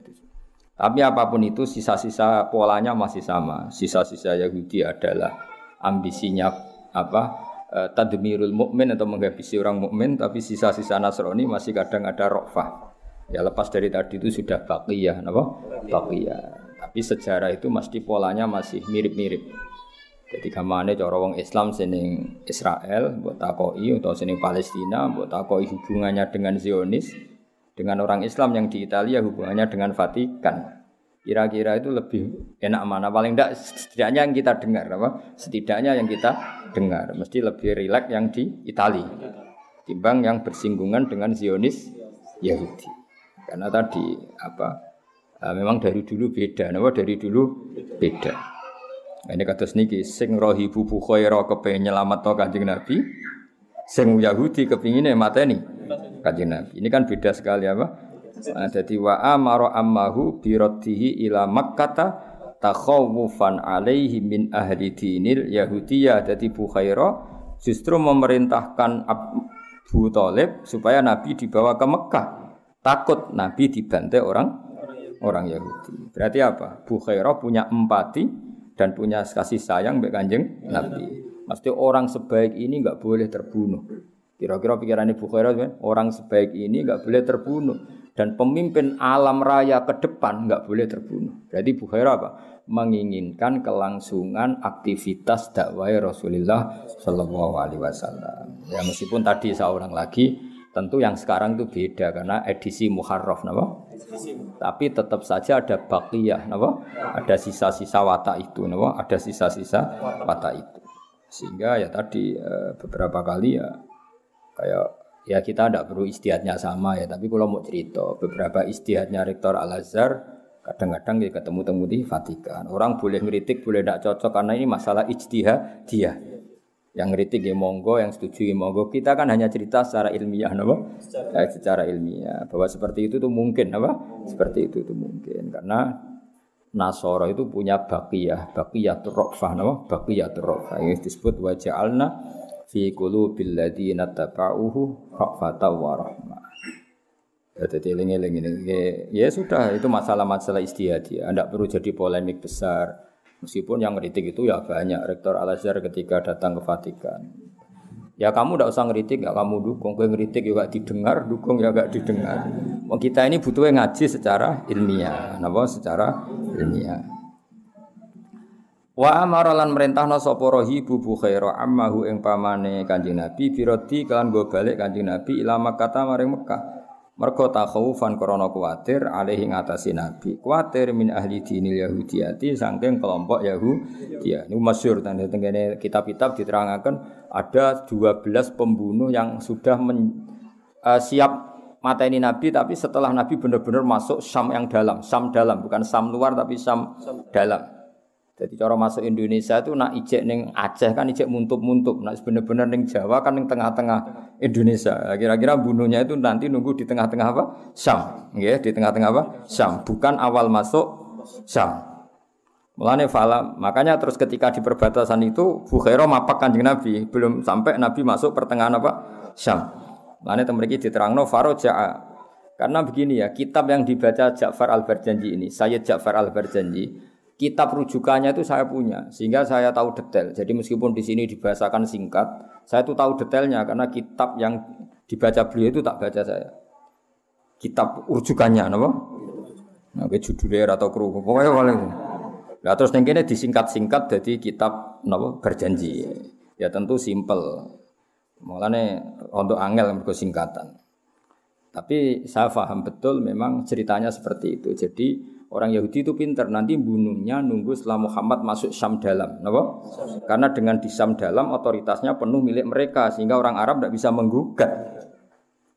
Tapi apapun itu sisa-sisa polanya masih sama. Sisa-sisa Yahudi adalah ambisinya apa? Tadmirul mukmin atau menghabisi orang mukmin, tapi sisa-sisa Nasrani masih kadang ada rofah. Ya lepas dari tadi itu sudah baqiyah, apa? Baqiyah. Tapi sejarah itu mesti polanya masih mirip-mirip. Jadi gamane cara wong Islam seneng Israel, mbok takoki utawa seneng Palestina, mbok takoki hubungannya dengan Zionis, dengan orang Islam yang di Italia hubungannya dengan Vatikan. Kira-kira itu lebih enak mana? Paling tidak setidaknya yang kita dengar apa? Setidaknya yang kita dengar mesti lebih rileks yang di Italia timbang yang bersinggungan dengan Zionis Yahudi. Karena tadi apa? Memang dari dulu beda, napa dari dulu beda. Ini kados niki sing rohibu bukhaira kepengin nyelametno Kanjeng Nabi, sing Yahudi kepingine mateni Kanjeng Nabi. Ini kan beda sekali apa? Jadi wa amara ammahu bi raddihi ila Makkah takhawufan alaihi min ahli dinil Yahudiyah. Jadi Bukhaira justru memerintahkan Abu Thalib supaya Nabi dibawa ke Mekah. Takut Nabi dibantai orang Yahudi. Berarti apa? Bukhaira punya empati dan punya kasih sayang mbek Kanjeng Nabi. Mesti orang sebaik ini enggak boleh terbunuh. Kira-kira pikirannya Bukhaira orang sebaik ini enggak boleh terbunuh. Dan pemimpin alam raya ke depan enggak boleh terbunuh. Jadi Bukhairah apa? Menginginkan kelangsungan aktivitas dakwah Rasulullah Shallallahu Alaihi Wasallam. Ya meskipun tadi seorang lagi, tentu yang sekarang itu beda karena edisi Muharraf, napa? Tapi tetap saja ada baqiyah, napa? Ada sisa-sisa watak itu, napa? Ada sisa-sisa watak itu. Sehingga ya tadi beberapa kali ya kayak ya kita tidak perlu istihadnya sama ya, tapi kalau mau cerita beberapa istihadnya Rektor Al-Azhar kadang-kadang ya ketemu-temu di Vatikan. Orang boleh ngeritik, boleh tidak cocok karena ini masalah ijtihad dia. Yang ngeritik ya monggo, yang setuju ya monggo. Kita kan hanya cerita secara ilmiah, apa? Secara ilmiah bahwa seperti itu tuh mungkin, apa? Seperti itu tuh mungkin karena Nasara itu punya baqiyatur rafah, apa? Baqiyatur rafah yang disebut wa ja'alna fi qulubil ladzina tabauhu rafatan wa rahmah. Jadi eling-eling ini ya sudah itu masalah-masalah istihadiyah, tidak perlu jadi polemik besar. Meskipun yang ngeritik itu ya banyak. Rektor Al-Azhar ketika datang ke Vatikan, ya kamu tidak usah ngeritik, ya kamu dukung. Gue ngeritik juga didengar, dukung ya gak didengar. Kita ini butuhnya ngaji secara ilmiah, napa secara ilmiah. Wa amara lan merintahna sapa rahibu Bukhairah ammahu ing pamane Kanjeng Nabi birodi kan go balik Kanjeng Nabi ila Makkah maring Mekah. Mergo takhawufan krana kuwatir alaihi ngatasi Nabi. Kuwatir min ahli dinil Yahudiyati saking kelompok Yahudiyah. Ini masyhur tengene kitab-kitab diterangaken ada 12 pembunuh yang sudah siap mateni Nabi tapi setelah Nabi benar-benar masuk Syam yang dalam, Syam dalam bukan Syam luar tapi Syam dalam. Jadi cara masuk Indonesia itu nak ijek ning Aceh kan ijek muntup-muntup, nak bener-bener ning Jawa kan ning tengah-tengah Indonesia. Kira-kira bunuhnya itu nanti nunggu di tengah-tengah apa? Syam, nggih, di tengah-tengah apa? Syam, bukan awal masuk Syam. Mulane fala, makanya terus ketika di perbatasan itu Bukhairah mapak Kanjeng Nabi, belum sampai Nabi masuk pertengahan apa? Syam. Mulane teng mriki diterangno faraja'a. Karena begini ya, kitab yang dibaca Ja'far Al-Barjanji ini, Sayyid Ja'far Al-Barjanji, kitab rujukannya itu saya punya, sehingga saya tahu detail. Jadi meskipun di sini dibahasakan singkat, saya itu tahu detailnya karena kitab yang dibaca beliau itu tak baca saya. Kitab rujukannya, napa? Nah, judulnya atau kru, pokoknya paling. Nah, terus yang kene disingkat-singkat jadi kitab napa? Berjanji. Ya tentu simpel. Mulane untuk angel mergo singkatan. Tapi saya paham betul memang ceritanya seperti itu. Jadi orang Yahudi itu pintar, nanti bunuhnya nunggu setelah Muhammad masuk Syam dalam, kenapa? Karena dengan di Syam dalam otoritasnya penuh milik mereka, sehingga orang Arab tidak bisa menggugat.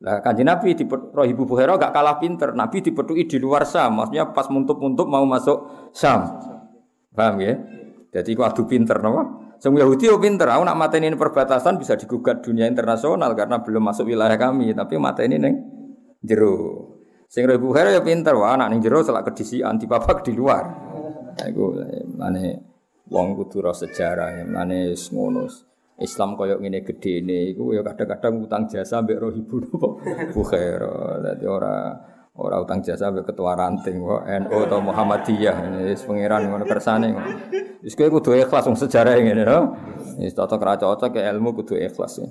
Nah, Kanjeng Nabi di Rohibu Bukhairah gak kalah pintar, Nabi dipetui di luar Syam, maksudnya pas muntup-muntup mau masuk Syam, paham ya? Jadi aku adu pintar, kenapa? Semua Yahudi pintar, aku nak mateni ini perbatasan bisa digugat dunia internasional karena belum masuk wilayah kami, tapi mateni neng jero. Sing Rohibu Bukhairah ya pinter, wah anak ning jero selak kedisian dipapak di luar. Iku mane wong kudu ro sejarah, mane ngono. Islam koyo ngene gedene iku ya kadang-kadang utang jasa mbek Rohibu Bukhairah. Dadi ora utang jasa mbek ketua ranting kok NU atau Muhammadiyah. Wis pangeran ngono kersane ngono. Wis kowe kudu ikhlas wong sejarah ngene lho. Wis cocok ra cocok ke ilmu kudu ikhlas.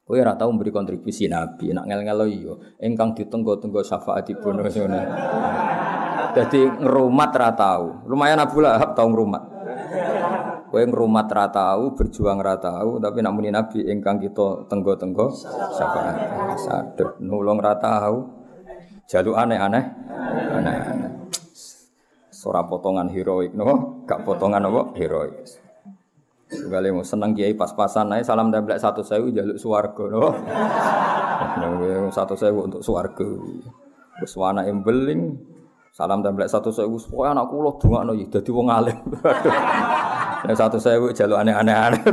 Kowe ora tau memberi kontribusi Nabi, nak ngel-ngelo iya, ingkang ditenggo-tenggo syafaatipun ngono. Dadi ngrumat ra tau. Lumayan Abu Lahab tau ngrumat. Kowe ngrumat ra tau, berjuang ra tau, tapi nak muni Nabi ingkang kita tenggo-tenggo syafaat. Sadep nulung ra tau. Jaluk aneh-aneh. Ora potongan heroik no, gak potongan apa heroik. Kali mau seneng kiai pas-pasan naik salam templek 1.000 jaluk swarga no. 1.000 untuk swarga. Wis ana embeling salam templek 1.000 supaya anak kula dongakno ya dadi wong alim. Nek 1.000 jaluk aneh-aneh.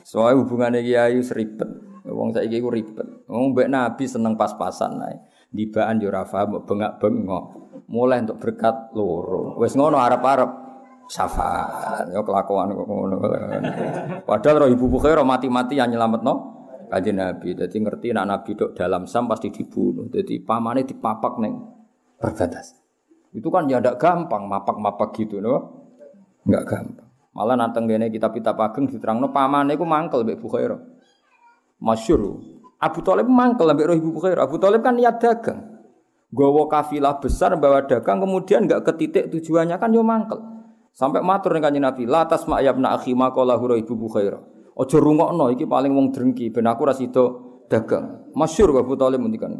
Soale hubungane kiai seribet. Wong saiki iku ribet. Wong mbek Nabi seneng pas-pasan naik. Dibaan yo ora paham bengak-bengok. Mulai untuk berkat loro. Wis ngono arep-arep syafaat, ya kelakuan kok ngono. Padahal Rohibu Bukhairah mati-mati yang nyelametno Kanjeng Nabi. Dadi ngerti nek Nabi dok dalam Syam pasti dibunuh. Dadi pamane dipapak ning perbatasan. Itu kan ya ndak gampang mapak-mapak gitu no. Enggak gampang. Malah nanteng kene kitab-kitab ageng diterangno pamane iku mangkel mbek Bukhairah. Masyhur Abu Thalib mangkel ambek roh Ibu Bukhairah. Abu Thalib kan niat dagang. Gawa kafilah besar bawa dagang kemudian enggak ke titik tujuannya kan yo mangkel. Sampai matur ning Kanjeng Nabi, "La tasma yabna akhi maqala hura Ibu Bukhairah." Aja rungokno iki paling wong drengki ben aku ra sida dagang. Masyhur Abu Thalib ngendikan.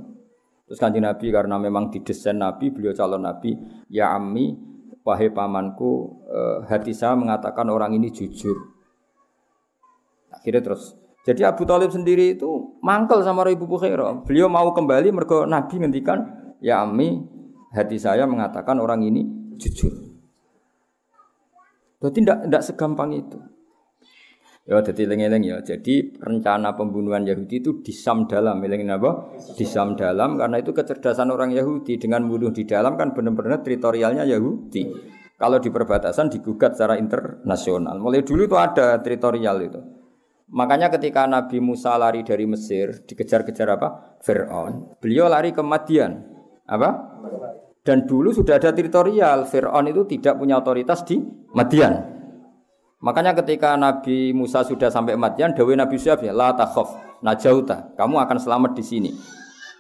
Terus Kanjeng Nabi karena memang didesain Nabi, beliau calon Nabi, "Ya ammi, wahai pamanku, hati saya mengatakan orang ini jujur." Akhirnya terus jadi Abu Thalib sendiri itu mangkel sama Ibu Bukhairah. Beliau mau kembali mergo Nabi ngendikan, "Ya ammi, hati saya mengatakan orang ini jujur." Jadi tidak segampang itu. Ya, jadi eling-eling ya. Jadi rencana pembunuhan Yahudi itu disam dalam, elingin apa? Disam dalam karena itu kecerdasan orang Yahudi dengan bunuh di dalam kan benar-benar teritorialnya Yahudi. Kalau di perbatasan digugat secara internasional. Mulai dulu itu ada teritorial itu. Makanya ketika Nabi Musa lari dari Mesir, dikejar-kejar apa? Fir'aun. Beliau lari ke Madian. Apa? Dan dulu sudah ada teritorial. Fir'aun itu tidak punya otoritas di Madian. Makanya ketika Nabi Musa sudah sampai Madian, dawuh Nabi Syuaib ya, la takhaf, najauta, kamu akan selamat di sini.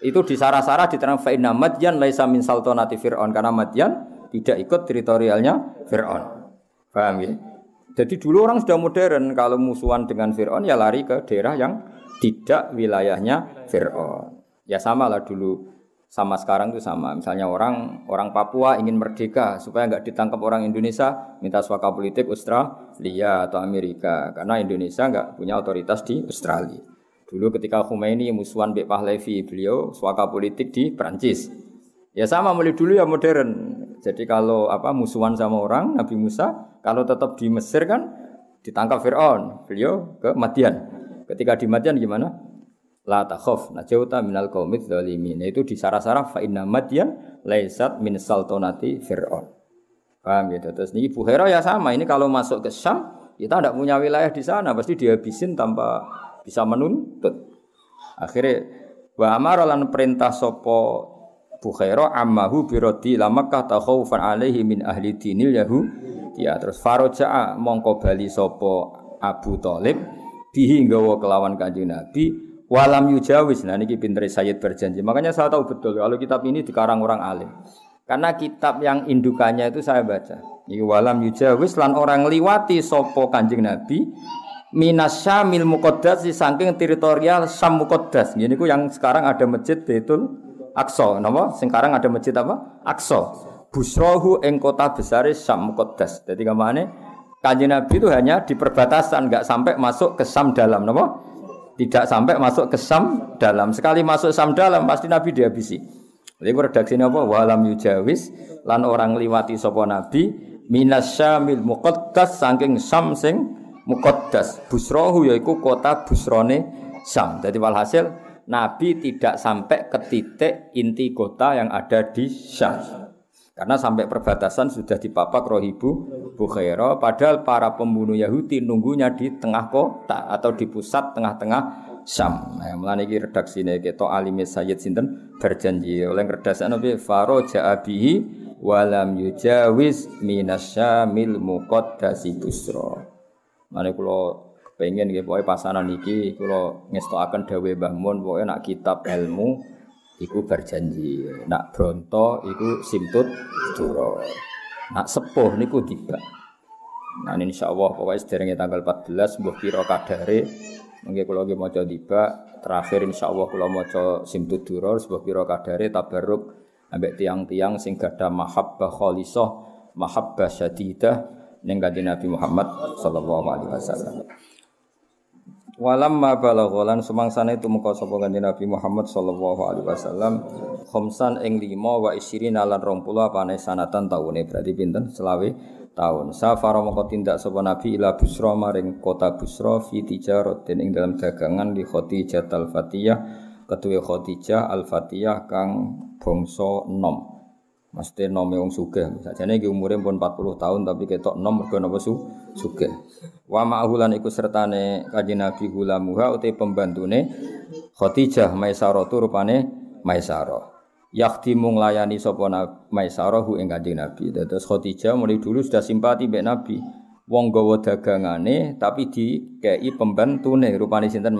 Itu di Sarah-Sarah diterang fa inna Madian laisa min sultanati Fir'aun, karena Madian tidak ikut teritorialnya Fir'aun. Paham ya? Jadi dulu orang sudah modern, kalau musuhan dengan Fir'aun ya lari ke daerah yang tidak wilayahnya Fir'aun. Ya sama lah dulu. Sama sekarang itu sama. Misalnya orang Papua ingin merdeka supaya enggak ditangkap orang Indonesia, minta suaka politik Australia atau Amerika karena Indonesia enggak punya otoritas di Australia. Dulu ketika Khomeini musuhan Mbek Pahlavi, beliau suaka politik di Perancis. Ya sama mulai dulu ya modern. Jadi kalau musuhan sama orang Nabi Musa, kalau tetap di Mesir kan ditangkap Fir'aun, beliau ke Madian. Ketika di Madian gimana? La takhaf najauta minal qaumidz zalimin. Itu di Sarah-Sarah fa inna Madian laisat min sultanati Fir'aun. Paham gitu. Terus ini Bukhairah ya sama. Ini kalau masuk ke Syam, kita tidak punya wilayah di sana, pasti dihabisin tanpa bisa menuntut. Akhirnya wa amara lan perintah sapa Bukhairah ammahu biradi la Makkah takhawfan alaihi min ahli dinil yahud. Ya terus faraja'a mongko bali sapa Abu Thalib bihi nggawa kelawan Kanjeng Nabi. Walam yujawis, nah ini pinter Sayyid berjanji. Makanya saya tahu betul kalau kitab ini dikarang orang alim. Karena kitab yang indukannya itu saya baca. Ini walam yujawis lan orang liwati sopo Kanjeng Nabi minasyamil muqaddas di saking teritorial Syam muqaddas. Ini ku yang sekarang ada masjid Baitul Aqsa. Napa? Sekarang ada masjid apa? Aqsa. Busrohu ing kota besar Syam muqaddas. Jadi kemana? Kanjeng Nabi itu hanya di perbatasan, enggak sampai masuk ke Syam dalam, napa? Tidak sampai masuk ke Syam dalam. Sekali masuk Syam dalam pasti Nabi dihabisi. Jadi redaksinya apa? Walam yujawis lan orang liwati sapa Nabi minasyamil muqaddas saking Syam sing muqaddas. Busrohu yaiku kota busrone Syam. Jadi walhasil Nabi tidak sampai ke titik inti kota yang ada di Syam. Karena sampai perbatasan sudah dipapak roh Ibu Bukhairah, padahal para pembunuh Yahudi nunggunya di tengah kota atau di pusat tengah-tengah Syam. Nah, mulane iki redaksine ketok alime Sayyid sinten berjanji oleh redaksane nabi faraja abihi walam yujawiz minasyamil muqaddasi busra. Mane kula kepengin nggih pokoke pasanan iki kula ngestokaken dawuh Mbah Mun pokoke nak kitab ilmu iku berjanji, nak bronto iku simtut dura, nak sepuh niku tiba. Nah insyaallah pokoknya sederenge tanggal 14 mbuh pira kadare mengke kula nggih maca tiba terakhir insyaallah kula maca simtut dura mbuh pira kadare tabarruk ambek tiang-tiang sing gadah mahabbah khalisah, mahabbah syadidah ning Kanjeng Nabi Muhammad sallallahu alaihi wasallam. Walamma balaghalan sumangsane tumeka sapa Kanjeng Nabi Muhammad sallallahu alaihi wasallam khamsan ing 5 wa isyrina lan 20 apane sanatan taune berarti pinten 20 tahun. Safara mongko tindak sapa Nabi ila Busra maring kota Busra fi tijaratin ing dalam dagangan li Khadijah al-Fatiyah ketuwe Khadijah al-Fatiyah kang bangsa nom. Mesti nome wong sugih. Sakjane iki umure pun 40 tahun tapi ketok nom mergo napa sugih. Wa ma'hulan iku sertane Kanjeng Nabi gulamuha uti pembantune Khadijah Maisarah rupane Maisarah. Yakhtimu nglayani sapa Maisarah ing Kanjeng Nabi. Dados Khadijah mulai dulu sudah simpati mbek Nabi. wong gawa dagangane tapi dikei pembantune rupane sinten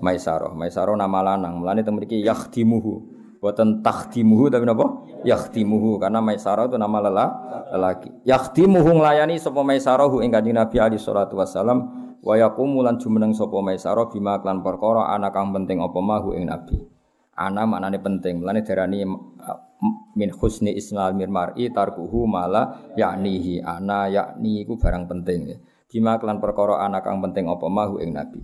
Maisarah. Maisarah nama lanang. Mulane teng mriki yakhdimuhu. Boten takhdimuhu tapi napa? Yakhdimuhu karena Maisarah itu nama lelaki. Yakhdimuhu nglayani sapa Maisarah ing Kanjeng Nabi alaihi salatu wasalam wa yaqumu lan jumeneng sapa Maisarah bima klan perkara ana kang penting apa mahu ing Nabi. Ana maknane penting. Mulane darani min husni islamil mar'i tarkuhu mala yaknihi. Ana yakni iku barang penting. Bima klan perkara ana kang penting apa mahu ing Nabi.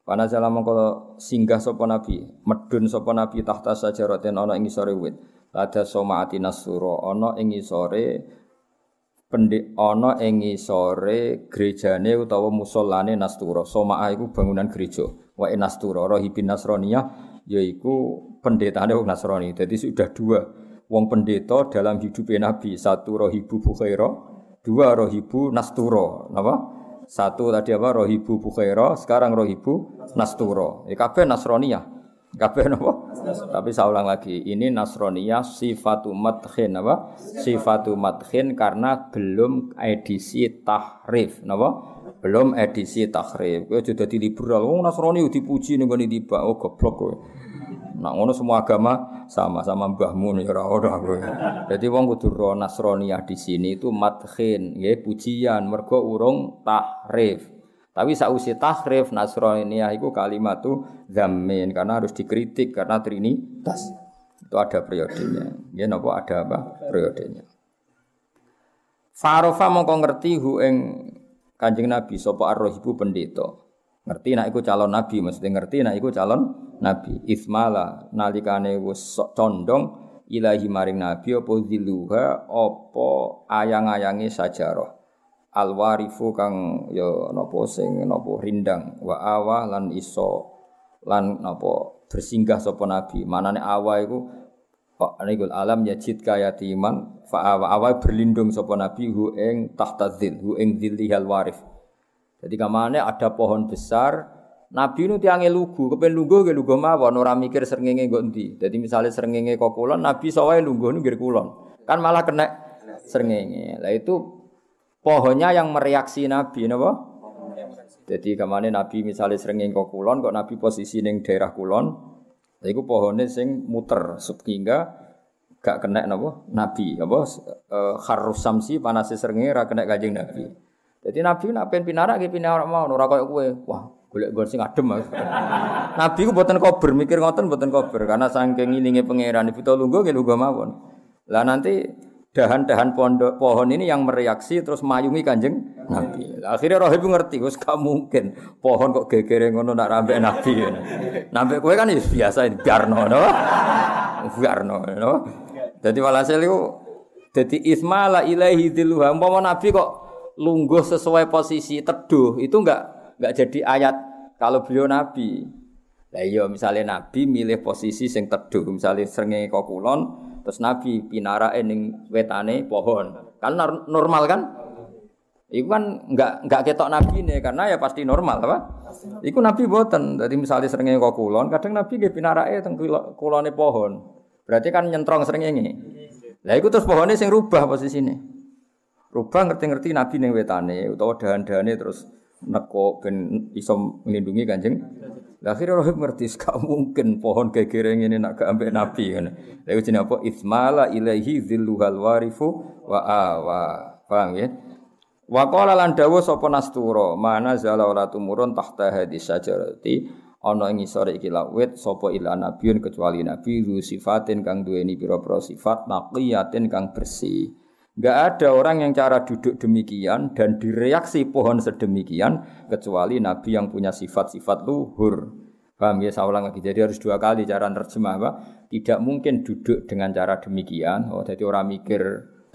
Panazala mongko singgah sapa nabi, medun sapa nabi tahta sajaratin ana ing isore wit. Lada somaati nasura ana ing isore ana ing isore gerejane utawa musallane Nastura. Somaa iku bangunan gereja. Wa Nastura rahibin Nasraniyah yaiku pendetane wong Nasrani. Jadi sudah dua wong pendeta dalam hidupnya Nabi. Satu Rohibu Bukhaira, dua Rohibu Nastura. Napa? Satu tadi apa Rohibu Bukhaira, sekarang Rohibu Nastura. Kabeh Nasraniyah. Kabeh napa? Tapi saya ulang lagi, ini Nasraniyah sifatu madkhin apa? Sifatu madkhin karena belum edisi tahrif, napa? Belum edisi tahrif. Kowe aja dadi liberal. Wong Nasrani dipuji ning ngene tiba. Oh goblok kowe. Nah ngono semua agama sama-sama mbahmu ya ora ora kowe. Dadi wong kudu ro Nasraniyah di sini itu madkhin, nggih pujian mergo urung tahrif. Tapi sausi tahrif Nasraniyah iku kalimatu dzammin karena harus dikritik karena trinitas. Itu ada periodenya. Nggih napa ada apa? Periodenya. Fa'arafa mongko ngerti hu ing Kanjeng Nabi sapa ar-rahibu pendeta. Ngerti nek iku calon nabi, mesti ngerti nek iku calon nabi. Ismala nalikane wis condong ilahi maring nabi apa ziluha apa ayang-ayange sajarah. Alwarifu kang ya napa sing napa rindang wa awa lan iso lan napa bersinggah sapa nabi. Manane awa iku anikul alam yajid kayatiman fa awa berlindung sapa nabi hu ing tahta dzil hu ing dzillihal warif. Jadi kamane ada pohon besar, nabi nu tiange lugu, kepen lungguh ke lungguh mawon ora mikir srengenge nggo endi. Dadi misale srengenge kok kulon, nabi sawae lungguh nu nggir kulon. Kan malah kena srengenge. Lah itu pohonnya yang mereaksi nabi napa? Jadi kamane nabi misale srengenge kok kulon, kok nabi posisi ning daerah kulon, lha iku pohone sing muter sehingga gak kena napa? Nabi apa kharrus samsi panase srengenge ora kena Kanjeng Nabi. Jadi Nabi nak pengen pinarak, pinarak mau, ora koyo kowe. Wah, golek nggon sing adem. Nabi ku boten kober, mikir ngoten boten kober karena saking ngilinge pangeran ibu to lungguh nggih lungguh mawon. Lah nanti dahan-dahan pondok pohon ini yang mereaksi terus mayungi Kanjeng Nabi. Lah akhirnya Rahib ngerti wis gak mungkin pohon kok gegere ngono nak rambek Nabi. Nabi kowe kan biasa biarno, no. Biarno, no. Dadi walhasil iku dadi ismala ilaihi dzilluha. Umpama Nabi kok lungguh sesuai posisi teduh itu enggak jadi ayat kalau beliau nabi. Lah iya misalnya nabi milih posisi sing teduh, misalnya srengenge kok kulon terus nabi pinarake ning wetane pohon. Kan normal kan? Iku kan enggak ketok nabine karena ya pasti normal apa? Iku nabi boten. Dadi misalnya srengenge kok kulon, kadang nabi nggih pinarake teng kulone pohon. Berarti kan nyentrong srengenge. Lah iku terus pohone sing rubah posisine. Rubah ngerti-ngerti Nabi ning wetane utawa dahan-dahane terus neko ben iso nglindungi Kanjeng. Lah akhire Rahib ngerti gak mungkin pohon gegere ngene nak gak ambek Nabi ngene. Lha iku jenenge apa? Ismala ilaihi dzilluhal warifu wa awa. Paham ya? Wa qala lan dawuh sapa Nastura, mana zala wala tumurun tahta hadis sajarati ana ing isore iki lawit sapa ila nabiyun kecuali nabi zu sifatin kang duweni pira-pira sifat naqiyatin kang bersih. Enggak ada orang yang cara duduk demikian dan direaksi pohon sedemikian kecuali Nabi yang punya sifat-sifat luhur. Paham ya? Saya ulang lagi. Jadi harus dua kali cara terjemah, Pak. Tidak mungkin duduk dengan cara demikian. Oh, jadi orang mikir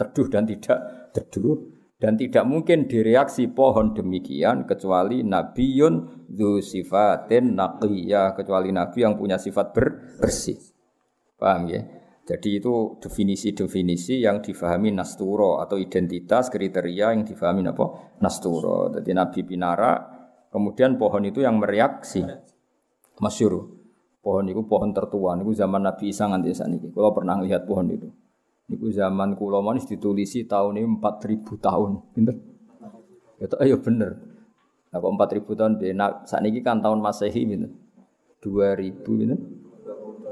teduh dan tidak teduh dan tidak mungkin direaksi pohon demikian kecuali Nabiyun dzu sifatin naqiyah, kecuali Nabi yang punya sifat bersih. Paham ya? Jadi itu definisi-definisi yang difahami Nastura atau identitas kriteria yang difahami apa? Nastura. Jadi Nabi pinara, kemudian pohon itu yang mereaksi. Masyhur. Pohon itu pohon tertua. Niku zaman Nabi Isa nganti saniki. Kalau pernah lihat pohon itu. Niku zaman kula manis ditulisi tahun ini 4000 tahun. Pinten? Itu ayo bener. Nah, kok 4000 tahun benak sakniki kan tahun Masehi pinten? 2000 pinten?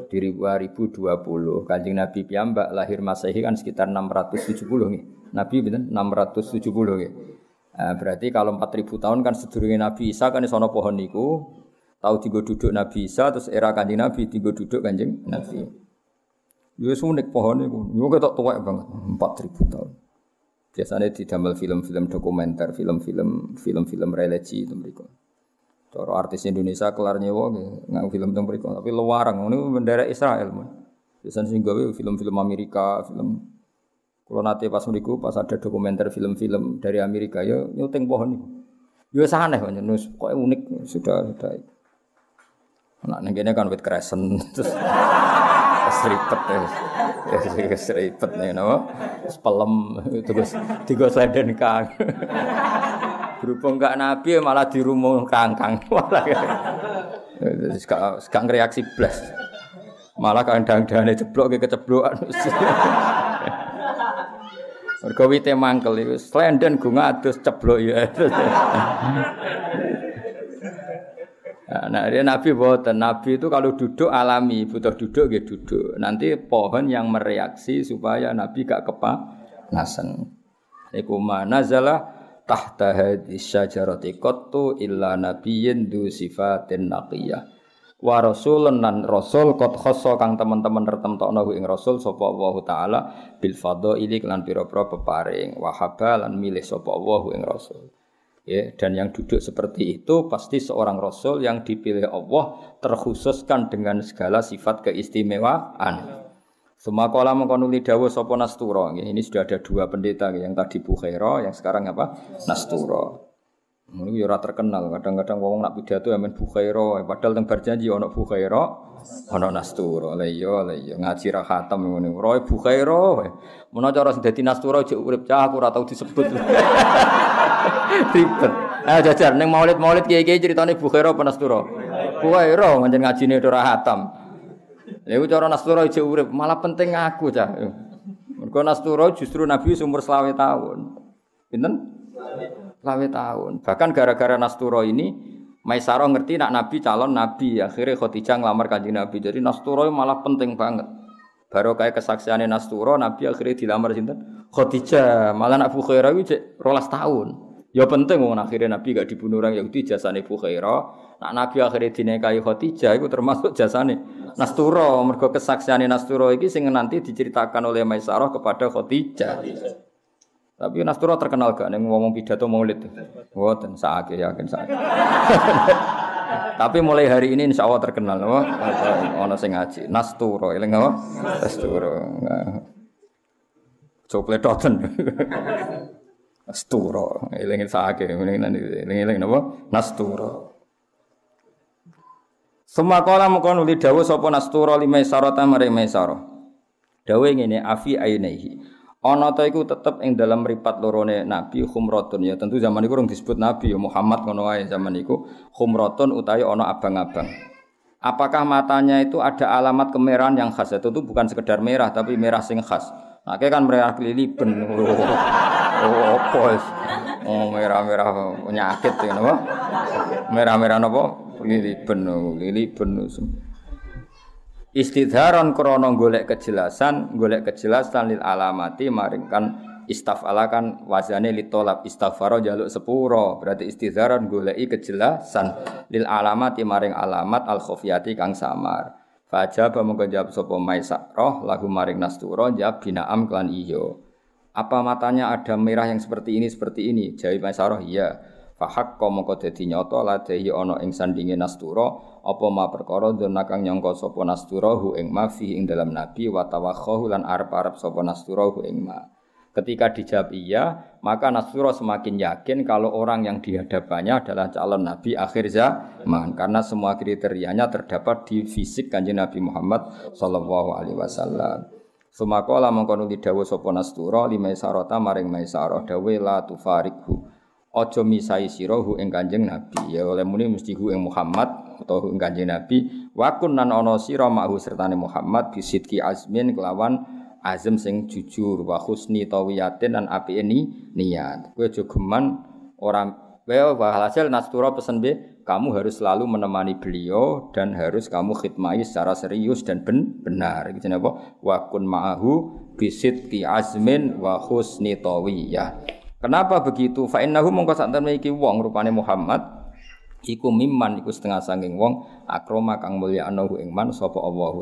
2020. Kanjeng Nabi piyambak lahir Masehi kan sekitar 670 nggih. Nabi pinten? 670 nggih. Nah, berarti kalau 4000 tahun kan sedurunge Nabi Isa kan sono pohon niku tahu digo duduk Nabi Isa terus era Kanjeng Nabi digo duduk Kanjeng Nabi. Yo unik pohon niku. Yo ketok tuwek banget 4000 tahun. Biasanya didamel film-film dokumenter, film-film religi itu mriku. Cara artis Indonesia kelar nyewa nggak film teng mriku, tapi luarang niku bendera Israel. Biasanya sing gawe film-film Amerika, film kalau nanti pas mriku pas ada dokumenter film-film dari Amerika ya nyuting pohon niku. Yo aneh kok unik sudah. Nah ning kene kan wit kresen terus seripet ya. Seripet nih napa? Pelem terus digo slenden kang. Berhubung gak nabi malah dirumung kangkang. Malah gak reaksi blas. Malah kandang-dangane jeblok ke keceblokan. Mergo wite mangkel iku slenden go ngadus ceblok ya. Nah, dia Nabi boten. Nabi itu kalau duduk alami, butuh duduk ya duduk. Nanti pohon yang mereaksi supaya Nabi gak kepanasan. Iku manazala tahta hadis syajarati qattu illa nabiyyin du sifatin naqiyah. Wa rasulun nan rasul qad khassa kang teman-teman tertemtokno ing rasul sapa Allah taala bil fadhaili lan pira-pira peparing wa habalan milih sapa Allah ing rasul. Ya, dan yang duduk seperti itu pasti seorang rasul yang dipilih Allah terkhususkan dengan segala sifat keistimewaan. Semakala mengkonuli dawuh sapa Nastura. Ini sudah ada dua pendeta yang tadi Bukhaira, yang sekarang apa? Nastura. Ini ya ora terkenal. Kadang-kadang wong nak pidato amen Bukhaira, padahal teng berjanji ana Bukhaira, ana Nastura. Lah iya ngaji ra khatam ngene. Roe Bukhaira. Menawa cara sing dadi Nastura jek urip cah aku ora tau disebut. Ribet. Jajar ning maulid-maulid kiai-kiai critane Bukhaira apa Nastura? Bukhaira pancen ngajine ora khatam. Lha iku cara Nastura jek urip, malah penting aku cah. Mergo Nastura justru Nabi umur 20 tahun. Pinten? 20 tahun. Bahkan gara-gara Nastura ini Maisarah ngerti nak Nabi calon Nabi. Akhirnya Khadijah ngelamar Kanjeng Nabi. Jadi Nastura malah penting banget. Baru kayak kesaksiannya Nastura, Nabi akhirnya dilamar sinten? Khadijah. Malah nak Bukhaira itu 12 tahun. Ya penting wong akhirnya Nabi gak dibunuh orang Yahudi jasane Bukhaira. Nak Nabi akhirnya dinikahi Khadijah itu termasuk jasane Nastura. Mergo kesaksiannya Nastura iki sing nanti diceritakan oleh Maisarah kepada Khadijah. Tapi Nastura terkenal gak ning ngomong pidato Maulid. Mboten sakake yakin sakake. Tapi mulai hari ini insyaallah terkenal ana sing ngaji Nastura eling apa? Nastura. Copletoten. Nastura eling sakake eling napa? Nastura. Semakala mengkon uli dawuh sapa Nastura limaisarah tamare maisarah. Dawuh ngene afi ainaihi. Ana ta iku tetep ing dalam mripat lorone Nabi khumratun ya tentu zaman iku urung disebut Nabi ya Muhammad ngono wae zaman iku khumratun utawi ana abang-abang. Apakah matanya itu ada alamat kemerahan yang khas? Itu bukan sekedar merah tapi merah sing khas. Nah, kan merah keliliben. Apa wis? Oh, merah-merah penyakit ya napa? Merah-merah napa? Keliliben. Istidharon krana golek kejelasan lil alamati maringkan istafalakan wazane litolab istaghfaro jaluk sepuro berarti istidharon goleki kejelasan lil alamati maring alamat al khofiyati kang samar fajaba mongko jawab sapa Maisarah lagu maring Nastura jawab binaam klan iya apa matanya ada merah yang seperti ini jawab Maisarah iya fahaqqa mongko dadi nyata ladehi ana ing sandinge Nastura apa ma perkara dona kang nyangka sapa Nastura hu ing ma fi ing dalam nabi wa tawakhahu lan arep-arep sapa Nastura hu ing ma ketika dijawab iya maka Nastura semakin yakin kalau orang yang dihadapannya adalah calon nabi akhir zaman karena semua kriterianya terdapat di fisik Kanjeng Nabi Muhammad sallallahu alaihi wasallam. Sumakala mongko nuli dawuh sapa Nastura limaisarata maring Maisarah dawuh la tufarikhu aja misai sira hu ing Kanjeng Nabi ya oleh muni mesti hu ing Muhammad utawa hu ing Kanjeng Nabi wa kunnan ana sira ma'hu sertane Muhammad bisidqi azmin kelawan azam sing jujur wa husni tawiyatin lan apike niat kowe aja geman Orang hasil nastura pesen be, kamu harus selalu menemani beliau dan harus kamu khidmati secara serius dan benar. Gitu napa? Wa kun ma'ahu bisidqi azmin wa husni tawiyah. Kenapa begitu? Fa innahu mongko sak temene iki wong rupane Muhammad iku mimman iku setengah sanging wong akrama kang mulyakno ing man sapa Allah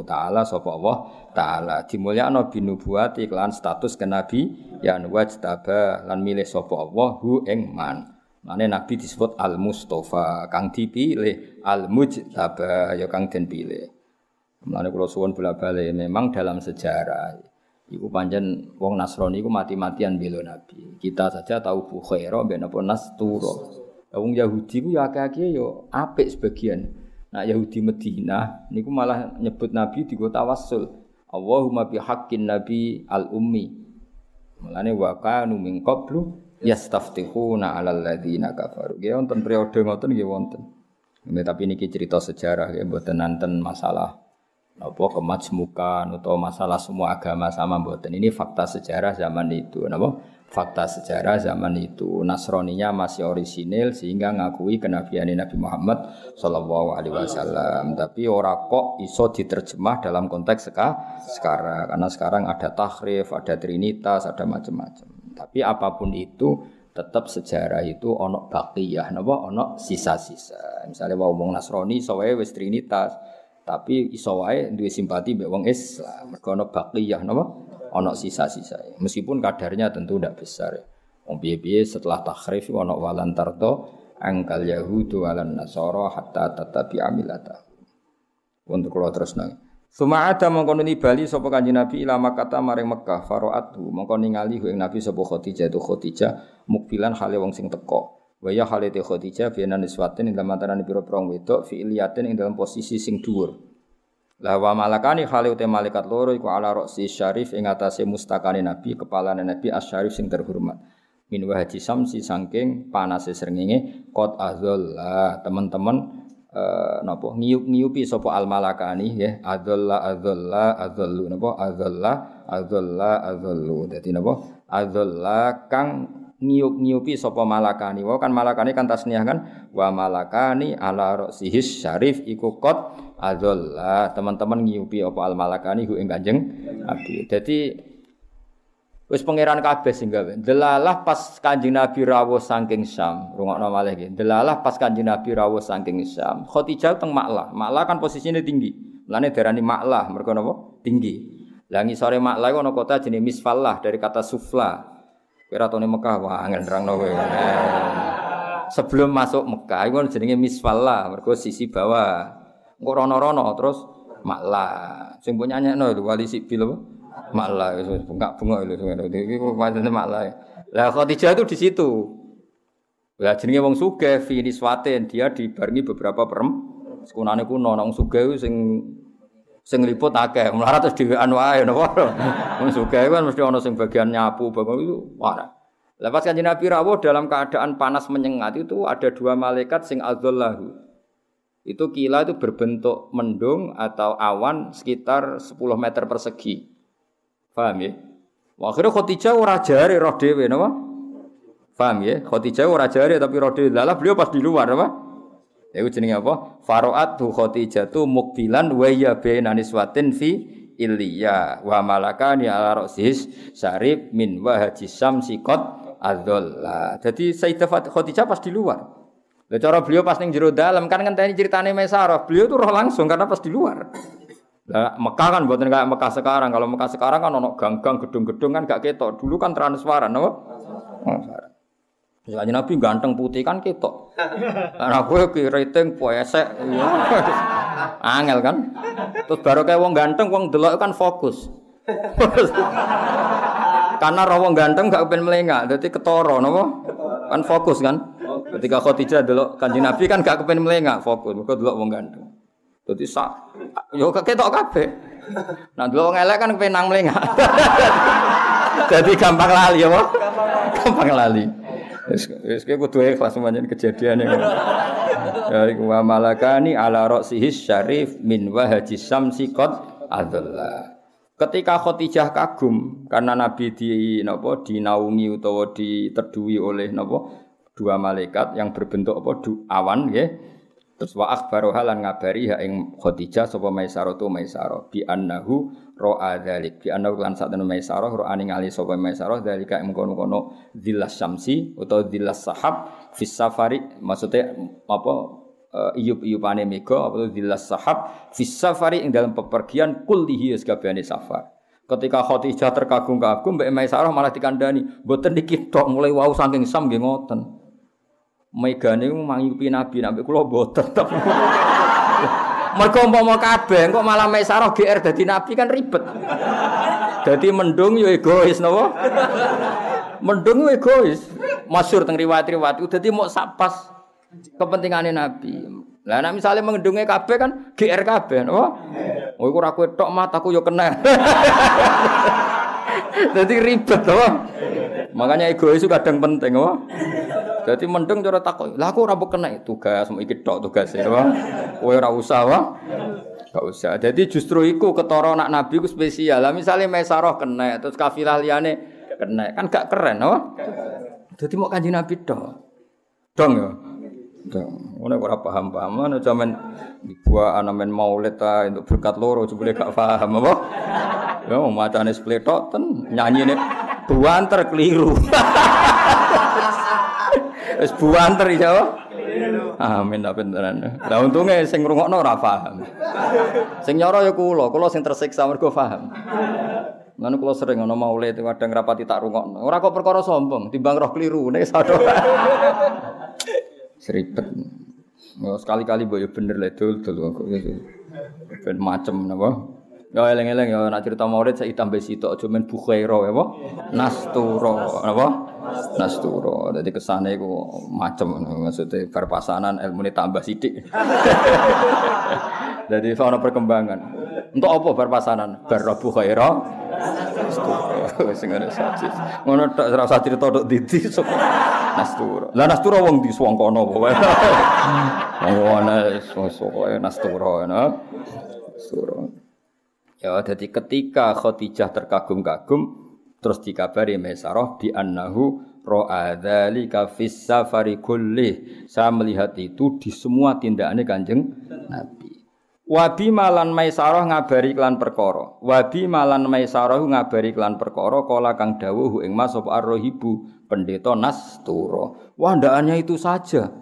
taala dimulyakno binubuwati kelan status kenabi yan wajtaba lan milih sapa Allah ing man. Mane nabi disebut al-mustofa kang dipilih, al-mujtaba ya kang den pilih. Mane kula suwun bola-bali memang dalam sejarah iku pancen wong Nasrani iku mati-matian bela nabi. Kita saja tahu Bukhaira ben apa Nastura. Wong Yahudi ku ya akeh-akeh ya apik sebagian. Nah Yahudi Madinah niku malah nyebut Nabi digo tawassul. Allahumma bi haqqin nabi al-ummi. Mulane wa kanu min qablu yastaftihuna 'alal ladzina kafaru. Nggih wonten periode ngoten nggih wonten. Tapi niki cerita sejarah ya mboten nanten masalah apa kemajmukan atau masalah semua agama sama mboten. Ini fakta sejarah zaman itu napa? Fakta sejarah zaman itu Nasraninya masih orisinil sehingga ngakui kenabian Nabi Muhammad sallallahu alaihi wasallam. Tapi ora kok iso diterjemah dalam konteks sekarang karena sekarang ada tahrif, ada trinitas, ada macam-macam. Tapi apapun itu tetap sejarah itu ono baqiyah napa ono sisa-sisa. Misalnya wong Nasrani iso wae wis trinitas, tapi iso wae duwe simpati mbek wong Islam. Mergo ono baqiyah napa ono sisa-sisa. Meskipun kadarnya tentu tidak besar. Wong piye-piye setelah tahrif ono walan tardo angkal yahudu walan nasara hatta tatabi'a millatah. Untuk kula terus nang. Suma ada mongko nibali sapa Kanjeng Nabi ila Makkah maring Mekah faraatu mongko ningali ing Nabi sapa Khadijah mukbilan hale wong sing teka. Wa ya hale te Khadijah bianan niswatin ing dalam antarané pira-pira wedok fi iliyatin ing dalam posisi sing dhuwur. La wa malakani khali uta malaikat loro iku ala roksi syarif ing atase mustakane Nabi kepalane Nabi asyarif sing terhormat. Min wahaji samsi saking panase srengenge qad azalla teman-teman napa ngiyup-ngiyupi sapa al malakani nggih azallu napa azallu dadi napa azalla kang ngiyup-ngiyupi sapa malakani wa kan malakani kan tasniah kan wa malakani ala roksihis syarif iku qad azalla teman-teman ngiyupi apa al malakani ing Kanjeng Nabi. Dadi wis pangeran kabeh sing gawe. Delalah pas Kanjeng Nabi rawuh saking Syam. Rungokno malih iki. Delalah pas Kanjeng Nabi rawuh saking Syam. Khadijah teng Maklah. Maklah kan posisine tinggi. Mulane diarani Maklah mergo napa? Tinggi. Lah ngisore Maklah ana kota jenenge Misfallah dari kata sufla. Kowe ratone Mekah wah angel nerangno kowe. Sebelum masuk Mekah iku jenenge Misfallah mergo sisi bawah. Engko rono-rono terus Maklah. Sing punya nyekno lho Wali Sibil apa? Maklah wis bengak-bengok lho ngono. Iki pancene Maklah. Lah Khadijah itu di situ. Lah jenenge wong sugih fi niswatin dia dibarengi beberapa sekunane kuno nang sugih sing liput akeh. Melarat terus dhewean wae napa. Wong sugih kan mesti ana sing bagian nyapu bagian itu. Wah. Lepas Kanjeng Nabi rawuh dalam keadaan panas menyengat itu ada dua malaikat sing azallahu. Itu kila itu berbentuk mendung atau awan sekitar 10 meter persegi. Paham ya? Akhirnya Khadijah ora jare roh dhewe napa? Paham ya? Khadijah ora jare tapi roh dhewe. Lah beliau pas di luar apa? Ya iku jenenge apa? Faraatu Khadijah tu mukbilan wa ya bainaniswatin fi illiya wa malakani ala ra'sis syarib min wahajisam sikot adzalla. Jadi Sayyidah Khadijah pas di luar. Lah cara beliau pas ning jero dalem kan ngenteni critane Maisarah, beliau tuh roh langsung karena pas di luar. Lah Mekah kan mboten kayak Mekah sekarang. Kalau Mekah sekarang kan ono gang-gang, gedung-gedung kan gak ketok. Dulu kan transparan apa? Transparan. Misalnya Nabi ganteng putih kan ketok. Lah kowe ki rating poesek. Angel kan. Terus baru kayak wong ganteng wong delok kan fokus. Karena roh wong ganteng gak kepen melengak, dadi ketara napa? Kan fokus kan. Ketika Khadijah delok Kanjeng Nabi kan gak kepen melengak, fokus. Mergo delok wong ganteng. Dadi yo ketok kabeh. Nah delok wong elek kan kepen nang melengak. Dadi gampang lali apa? Gampang lali. Wis kudu ikhlas pancen kejadiane. Ya iku wa malakani ala ra'sihis syarif min wahajis samsi qad adzalla. Ketika Khadijah kagum karena Nabi dinaungi utawa diteduhi oleh napa dua malaikat yang berbentuk apa awan nggih. Terus wa akhbaroha lan ngabari ha ing Khadijah sapa Maisarah tu Maisarah bi annahu ra'a dzalik bi annahu lan satene Maisarah ra'a ningali sapa Maisarah dzalika ing kono-kono dzillas syamsi utawa dzillas sahab fis safari maksudnya apa iyup-iyupane mega apa dzillas sahab fis safari ing dalam pepergian kullihi sakabehane safar. Ketika Khadijah terkagum-kagum mbek Maisarah malah dikandani mboten niki tok mulai wau saking sam nggih ngoten. Megane mangipi Nabi nek kula mboten. Mergo umpama kabeh kok malah Maisarah GR dadi Nabi kan ribet. Dadi mendung yo egois napa? Mendung yo egois. Masyhur teng riwayat-riwayat dadi mok sapas kepentingane Nabi. Lah nek misale mendunge kabeh kan GR kabeh napa? Oh iku ora kowe tok mataku yo kena. Dadi ribet to. Makanya egois itu kadang penting apa? Jadi mendeng cara takok. Lah aku ora kena tugas mau iki tok tugase apa? Kowe ora usah apa? Enggak usah. Jadi justru iku ketara anak Nabi ku spesial. Lah misale Maisarah kena terus kafilah liyane kena kan gak keren apa? Dadi mau Kanjeng Nabi tok. Dong ya. Dong. Ora paham-paham ana jaman dibuat ana men maulid ta untuk berkat loro jebule gak paham apa? Ya macane spletok ten nyanyine buanter keliru. Wis buanter ya. Amin ta beneran. Lah untunge sing ngrungokno ora paham. Sing nyara ya kula sing tersiksa mergo paham. Lan kula sering ana maulid kadang rapati tak rungokno. Ora kok perkara sombong, timbang roh keliru nek sadar. Seribet. Ya sekali-kali mbok ya bener le dul-dul kok. Ben macem napa? Ya eleng-eleng ya nek cerita maulid saya tambah sitok aja men bukhaira apa? Nastura apa? Nastura. Dadi kesane iku macem maksudnya perpasanan ilmune tambah sithik. Dadi ana perkembangan. Untuk apa perpasanan? Bar bukhaira. Sing ana sajis. Ngono tok ora usah cerita tok didi Nastura. Lah Nastura wong di Swangkono apa wae. Ana pokoke Nastura ana. Nastura. Ya, jadi ketika Khadijah terkagum-kagum terus dikabari Maisarah bi annahu ra'a dzalika fis safari kulli. Saya melihat itu di semua tindakane Kanjeng Nabi. Wa bi malan Maisarah ngabari kelan perkara. Wa bi malan Maisarah ngabari kelan perkara kala kang dawuh ing Mas sapa ar-rahibu pendeta Nastura. Wah, ndakannya itu saja.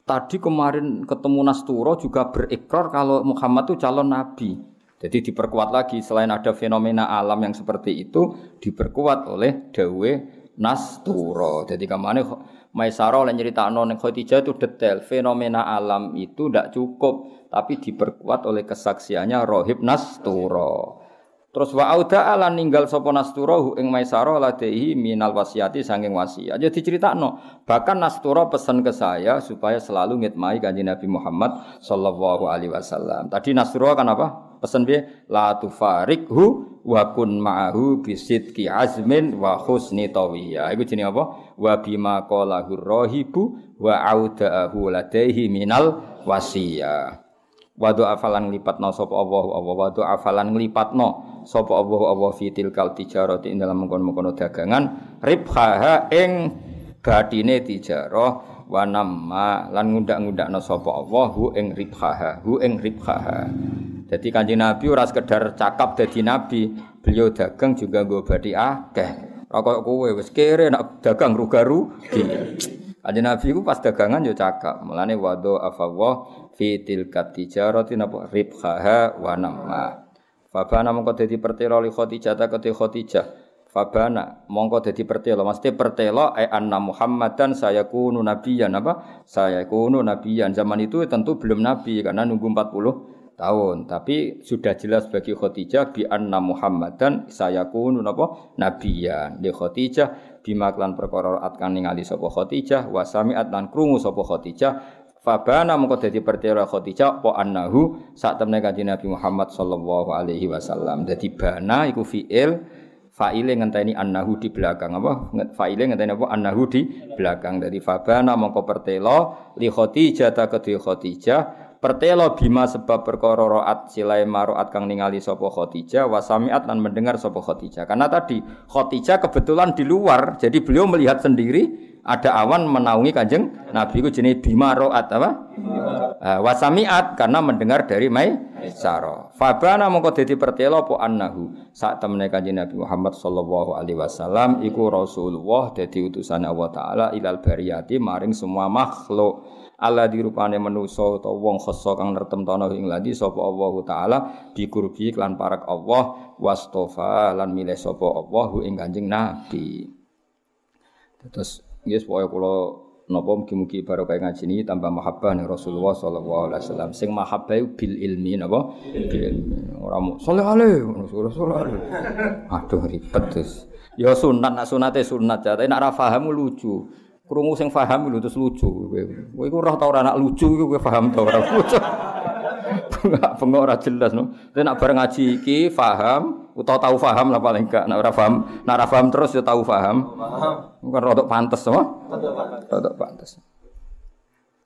Tadi kemarin ketemu Nastura juga berikrar kalau Muhammad itu calon nabi. Jadi diperkuat lagi selain ada fenomena alam yang seperti itu diperkuat oleh dawe Nastura. Jadi kemana Maisarah oleh nyeritakno ning Khadijah itu detail fenomena alam itu tidak cukup tapi diperkuat oleh kesaksiannya Rohib Nastura. Terus wa auda lan ninggal sapa Nastura ing Maisarah ladaihi minal wasiati saking wasiat. Jadi diceritakno bahkan Nastura pesan ke saya supaya selalu ngitmai Kanjeng Nabi Muhammad sallallahu alaihi wasallam. Tadi Nastura kan apa? Pesan piye? La tufarikhu wa kun ma'ahu bisidqi azmin wa husni tawiyya. Iku jenenge apa? Wa bima qalahu rahibu wa auda'ahu ladaihi minal wasiyah. Wa du'a falan nglipatno sapa Allah wa du'a falan nglipatno sapa Allah fi tilkal tijarati ing dalam mengkono-mengkono dagangan ribhaha ing bathine tijarah wa namma lan ngundak-ngundakno sapa Allah hu ing ribhaha. Jadi Kanjeng Nabi ora sekedar cakap dadi nabi, beliau dagang juga nggo bathi akeh. Ora kaya kowe wis kere nek dagang rugi. Kanjeng Nabi ku pas dagangan yo cakap. Mulane wado afawah fi tilkat tijarati napa ribhaha wa namma. Fabana mongko dadi pertela li Khadijah ta kete Khadijah. Fabana mongko dadi pertela, mesti pertela anna Muhammadan sayakunu nabiyyan apa? Sayakunu nabiyyan. Zaman itu tentu belum nabi karena nunggu 40 tahun, tapi sudah jelas bagi Khadijah bi anna Muhammadan sayakunu napa nabiyan li Khadijah bima klan perkara atkan ningali sapa Khadijah wa sami'at lan krungu sapa Khadijah fabana mengko dadi pertela Khadijah apa annahu sak temne Kanjeng Nabi Muhammad sallallahu alaihi wasallam. Dadi bana iku fi'il fa'ile ngenteni annahu di belakang apa fa'ile ngenteni apa annahu di belakang. Dari fabana mengko pertela li Khadijah ta kedhe Khadijah pertelo bima sebab perkara raat silai maruat kang ningali sapa Khadijah wa samiat lan mendengar sapa Khadijah. Karena tadi Khadijah kebetulan di luar, jadi beliau melihat sendiri ada awan menaungi Kanjeng Nabi ku jenenge bima raat apa? Wa samiat karena mendengar dari Maisarah. Fabana mongko dadi pertelo apa annahu sak temene Kanjeng Nabi Muhammad sallallahu alaihi wasallam iku Rasulullah dadi utusan Allah taala ilal bariyati maring semua makhluk. Allah dirupane manusa utawa wong khassa kang nertemtono ing ladi sapa Allah taala bikurbi lan parak Allah wastofa lan milih sapa Allah ing Kanjeng Nabi. Terus yes pokoke kula napa mugi-mugi barokah ngaji ini tambah mahabbah ning Rasulullah sallallahu alaihi wasallam. Sing mahabbah bil ilmi napa? Bil ilmi. Ora mung saleh Rasulullah. Aduh ribet terus. Ya sunat nak sunate sunat ya, tapi nek ora paham lucu. Krungu sing paham lho terus lucu kowe. Kowe iku roh ta ora anak lucu iku kowe paham ta ora lucu. Bengok ora jelas no. Tapi nek bareng ngaji iki paham utawa tahu paham lah paling gak. Nek ora paham terus ya tahu paham. Bukan rodok pantes apa? Rodok pantes.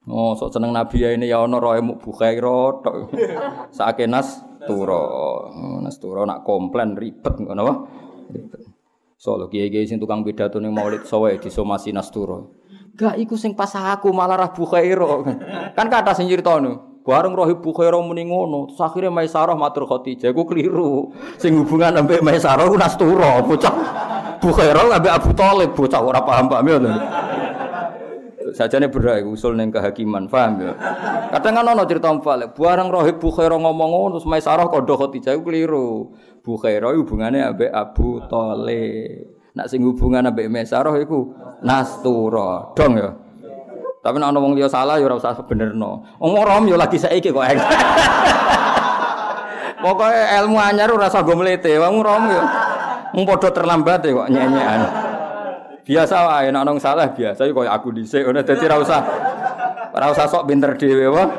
Oh, sok seneng Nabi ya ini ya ana roe muk Bukhaira tok. Sakake Nastura. Nastura nak komplain ribet ngono apa? Ribet. Solo kiai-kiai sing tukang pidato ning Maulid Sowe disomasi Nastura. Gak iku sing pas aku malah ra Bukhaira. Kan kata sing nyritano, bareng roh Bukhaira muni ngono, terus akhire Maisarah matur Khadijah iku kliru. Sing hubungan ambek Maisarah ku Nastura, bocah. Bukhaira ambek Abu Thalib, bocah ora paham Pak Mil. Sajane berak usul ning kehakiman, paham ya. Kadang kan ana cerita mbalik, bareng roh Bukhaira ngomong ngono, terus Maisarah kandha Khadijah iku kliru. Bukhaira hubungane ambek Abu Thalib. Nek sing hubungan ambek Maisarah iku Nastura. Dong ya. Tapi nek ana wong liya salah ya ora usah benerno. Wong rom ya lagi saiki kok. Pokoke ilmu anyar ora usah go mlete. Wong rom ya mung padha terlambat kok nyenyekan. Biasa wae nek ana salah biasa koyo aku dhisik ngono dadi ora usah sok pinter dhewe wae.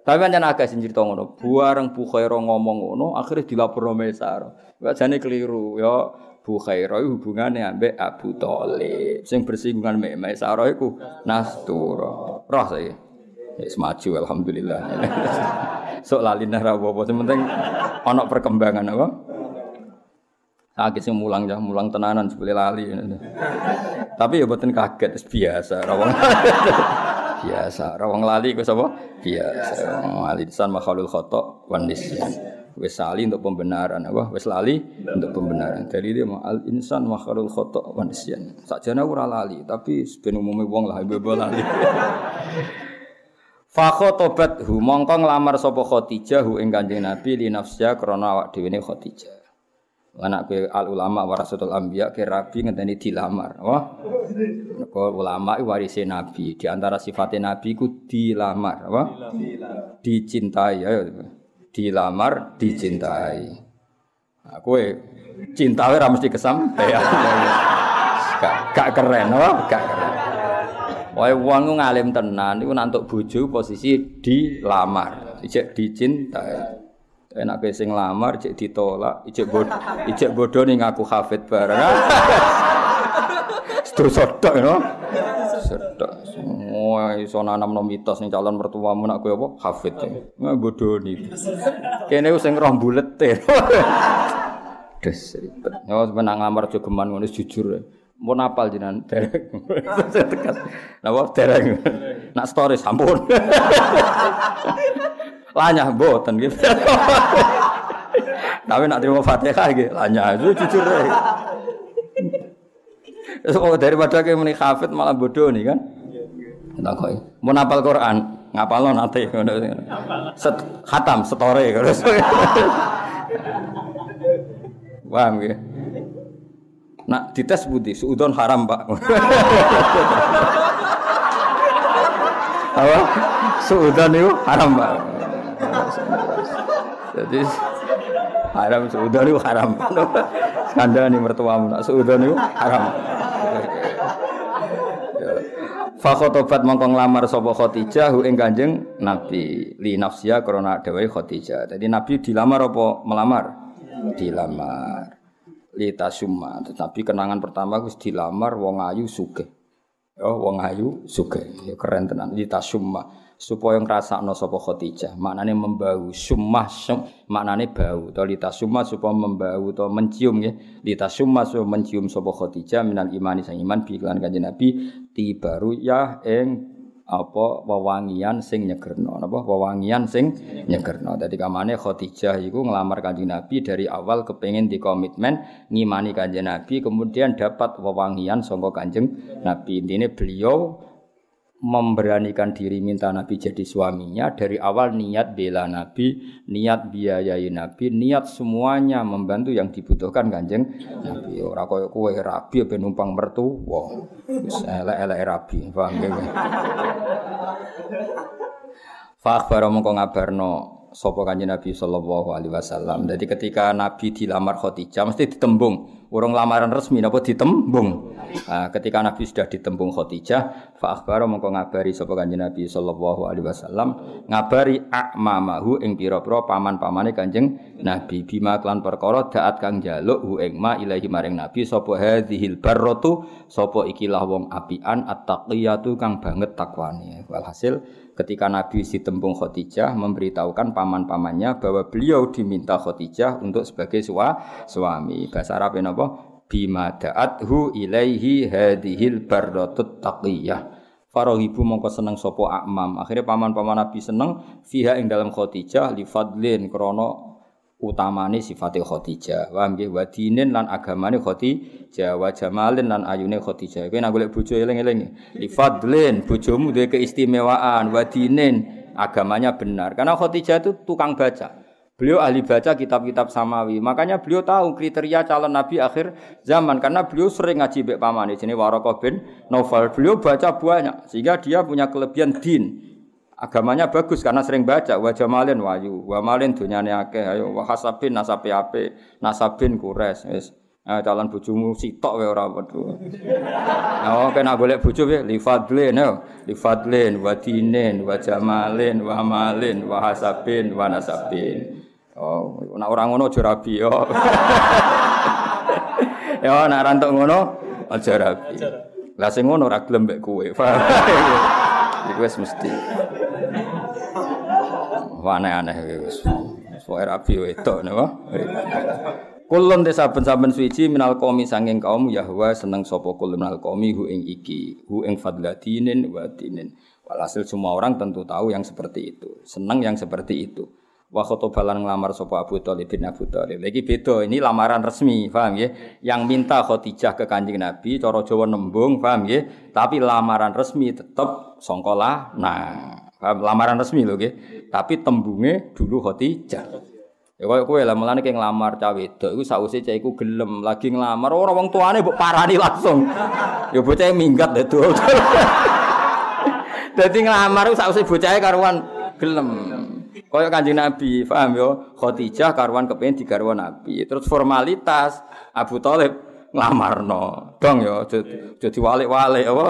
Tapi pancen agak sing crito ngono. Bareng Bukhaira ngomong ngono, akhire dilaporno Maisarah. Wajane keliru ya. Bukhaira hubungane ambek Abu Thalib. Sing bersinggungan mek Maisarah iku Nastura. Roh saiki. Wis maju alhamdulillah. Sok lali nang apa-apa, sing penting ana perkembangan apa? Saiki sing mulang tenanan sebele lali. Tapi ya mboten kaget, biasa rawang. Biasa, rawang lali ku sapa? Biasa. Alisan makhlul khata' wan nisyan. Wis lali untuk pembenaran apa? Wis lali untuk pembenaran. Dari dia al insan makhlul khata' wan nisyan. Sakjane ora lali, tapi ben umume wong lah bebo lali. Fa khotobat hu mongko nglamar sapa Khadijah hu ing Kanjeng Nabi li nafsiya krana awak dhewe ne Khadijah. Anak ke al ulama warasatul anbiya ke rabi ngenteni dilamar. Wah. Kok ulama iki warise nabi. Di antara sifatnya nabi ku dilamar, apa? Dicintai ayo. Dilamar, dicintai. Nah, kowe cinta ora mesti kesampaian. Gak keren, apa? Gak keren. Wae wong ngalim tenan iku nantuk bojo posisi dilamar, ijek dicintai. Enak sing lamar cek ditolak, ijek bodoh ning ngaku hafid bareng. Terus sodok no. Sodok. Semua iso nanamno mitos ning calon mertuamu nak kowe apa hafid. Bodoh ni. Kene sing roh bulete. Des ribet. Yo menang lamar aja geman ngono jujur. Mun apal jenengan derek. Tegas. Napa derek. Nak story sampun. Lanyah mboten gitu. Tapi nak terima Fatihah iki lanyah itu jujur ae. Wes daripada kowe muni hafid malah bodoh nih kan. Takoki. Mun hafal Quran, ngapalno nate ngono. Khatam setore terus. Paham nggih? Nak dites budi suudon haram, Pak. Apa? Suudon itu haram, Pak. Jadi haram suudon itu haram. Kandhane mertuamu nak suudon itu haram. Fa khotobat mongko nglamar sapa Khadijah hu ing Kanjeng Nabi li nafsiya krana dhewe Khadijah. Jadi Nabi dilamar apa melamar? Dilamar. Li tasumma. Tetapi kenangan pertama wis dilamar wong ayu sugih. Ya wong ayu sugih. Ya keren tenan li tasumma. supaya ngrasakno sapa Khadijah. Maknane membau, maknane bau. To litasumma supaya membau atau mencium nggih. Litasumma supaya mencium sapa Khadijah minal imani sang iman bi lan Kanjeng Nabi tibaru ya ing apa wewangian sing nyegerno napa wewangian sing nyegerno. Dadi kamane Khadijah iku nglamar Kanjeng Nabi dari awal kepengin dikomitmen ngimani Kanjeng Nabi kemudian dapat wewangian saka Kanjeng Nabi. Intine beliau memberanikan diri minta Nabi jadi suaminya dari awal niat bela Nabi, niat biayai Nabi, niat semuanya membantu yang dibutuhkan Kanjeng Nabi. Ora koyo kowe rabi ben numpang mertua. Wis elek-elek rabi, paham ya. Fa akhbara mongko ngabarno sapa Kanjeng Nabi sallallahu alaihi wasallam. Jadi ketika Nabi dilamar Khadijah mesti ditembung. Urung lamaran resmi napa ditembung. Ketika Nabi sudah ditembung Khadijah, fa akhbara mongko ngabari sapa Kanjeng Nabi sallallahu alaihi wasallam, ngabari a'mamahu ing pira-pira paman-pamane Kanjeng Nabi bima klan perkara daat kang njaluk hu ing ma ilahi maring Nabi sapa hadzihil barratu, sapa ikilah wong apian at-taqiyatu kang banget takwane. Walhasil ketika Nabi ditembung Khadijah memberitahukan paman-pamannya bahwa beliau diminta Khadijah untuk sebagai suami. Bahasa Arab napa? Bima da'athu ilaihi hadhil barratut taqiyah. Farahibu mongko seneng sapa akmam. Akhirnya paman-paman Nabi seneng fiha ing dalam Khadijah li fadlin krana utamane sifate Khadijah. Wa nggih wa dinin lan agamane Khadijah wa jamalin lan ayune Khadijah. Kowe nek golek bojo eling-eling. Li fadlin bojomu duwe keistimewaan, wa dinin agamanya benar. Karena Khadijah itu tukang baca. Beliau ahli baca kitab-kitab samawi. Makanya beliau tahu kriteria calon nabi akhir zaman karena beliau sering ngaji mbek pamane jenenge Waraqah bin Naufal. Beliau baca banyak sehingga dia punya kelebihan din. Agamanya bagus karena sering baca wa jamalin wayu, wa malin dunyane akeh, ayo wa hasabin nasabe ape, nasabin kures wis. Calon bojomu sitok wae ora wedhu. Oh kena golek bojo wae li fadlin wa dinin wa jamalin wa malin wa hasabin wa nasabin. Oh, nek ora ngono aja rabi yo. Ya nek ora entuk ngono aja rabi. Lah sing ngono ora gelem mbek kowe. Iku wis mesti. Wah aneh-aneh wis. Pokoke rabi wedok napa. Kulun desa saben-saben suci minal qaumi sanging kaum Yahwa seneng sapa kul minal qaumi hu ing iki, hu ing fadlatinin wa dinin. Walhasil semua orang tentu tahu yang seperti itu, seneng yang seperti itu. Wa khotobalan ngelamar sapa Abu Thalib bin Abu Thalib. Lagi beda, ini lamaran resmi, paham ya? Yang minta Khadijah ke Kanjeng Nabi, cara Jawa nembung, paham ya? Tapi lamaran resmi tetap sangka lanang. Paham? Lamaran resmi lho nggih. Tapi tembunge dulu Khadijah. Ya koyo kowe lah mulane ki nglamar cah wedok iku sakwise cah iku gelem lagi nglamar ora wong tuane mbok parani langsung. Ya bocah minggat lho. Dadi nglamar iku sakwise bocahe karuan gelem. Kaya Kanjeng Nabi, paham ya? Khadijah karuan kepengin digarwa Nabi. Terus formalitas Abu Thalib nglamarno. Dong ya, jadi walik-walik apa?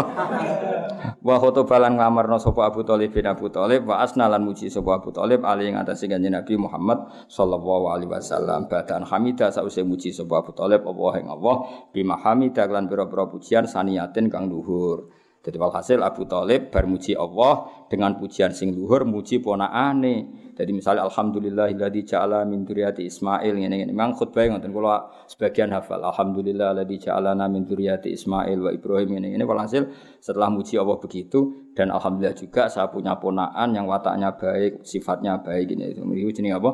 Wa khotobalan nglamarno sapa Abu Thalib bin Abu Thalib wa asnalan muji sapa Abu Thalib ali ing atase Kanjeng Nabi Muhammad sallallahu alaihi wasallam. Badan hamidah sause muji sapa Abu Thalib Allah ing Allah bima hamidah lan pira-pira pujian saniyatin kang luhur. Jadi walhasil Abu Thalib bar muji Allah dengan pujian sing luhur muji ponakane. Jadi misalnya alhamdulillahilladzi ja'ala min dzurriyyati Ismail ngene-ngene. Memang khutbah ngoten kula sebagian hafal. Alhamdulillahilladzi ja'alana min dzurriyyati Ismail wa Ibrahim ngene-ngene. Walhasil setelah muji Allah begitu dan alhamdulillah juga saya punya ponakan yang wataknya baik, sifatnya baik ini. Itu jenenge apa?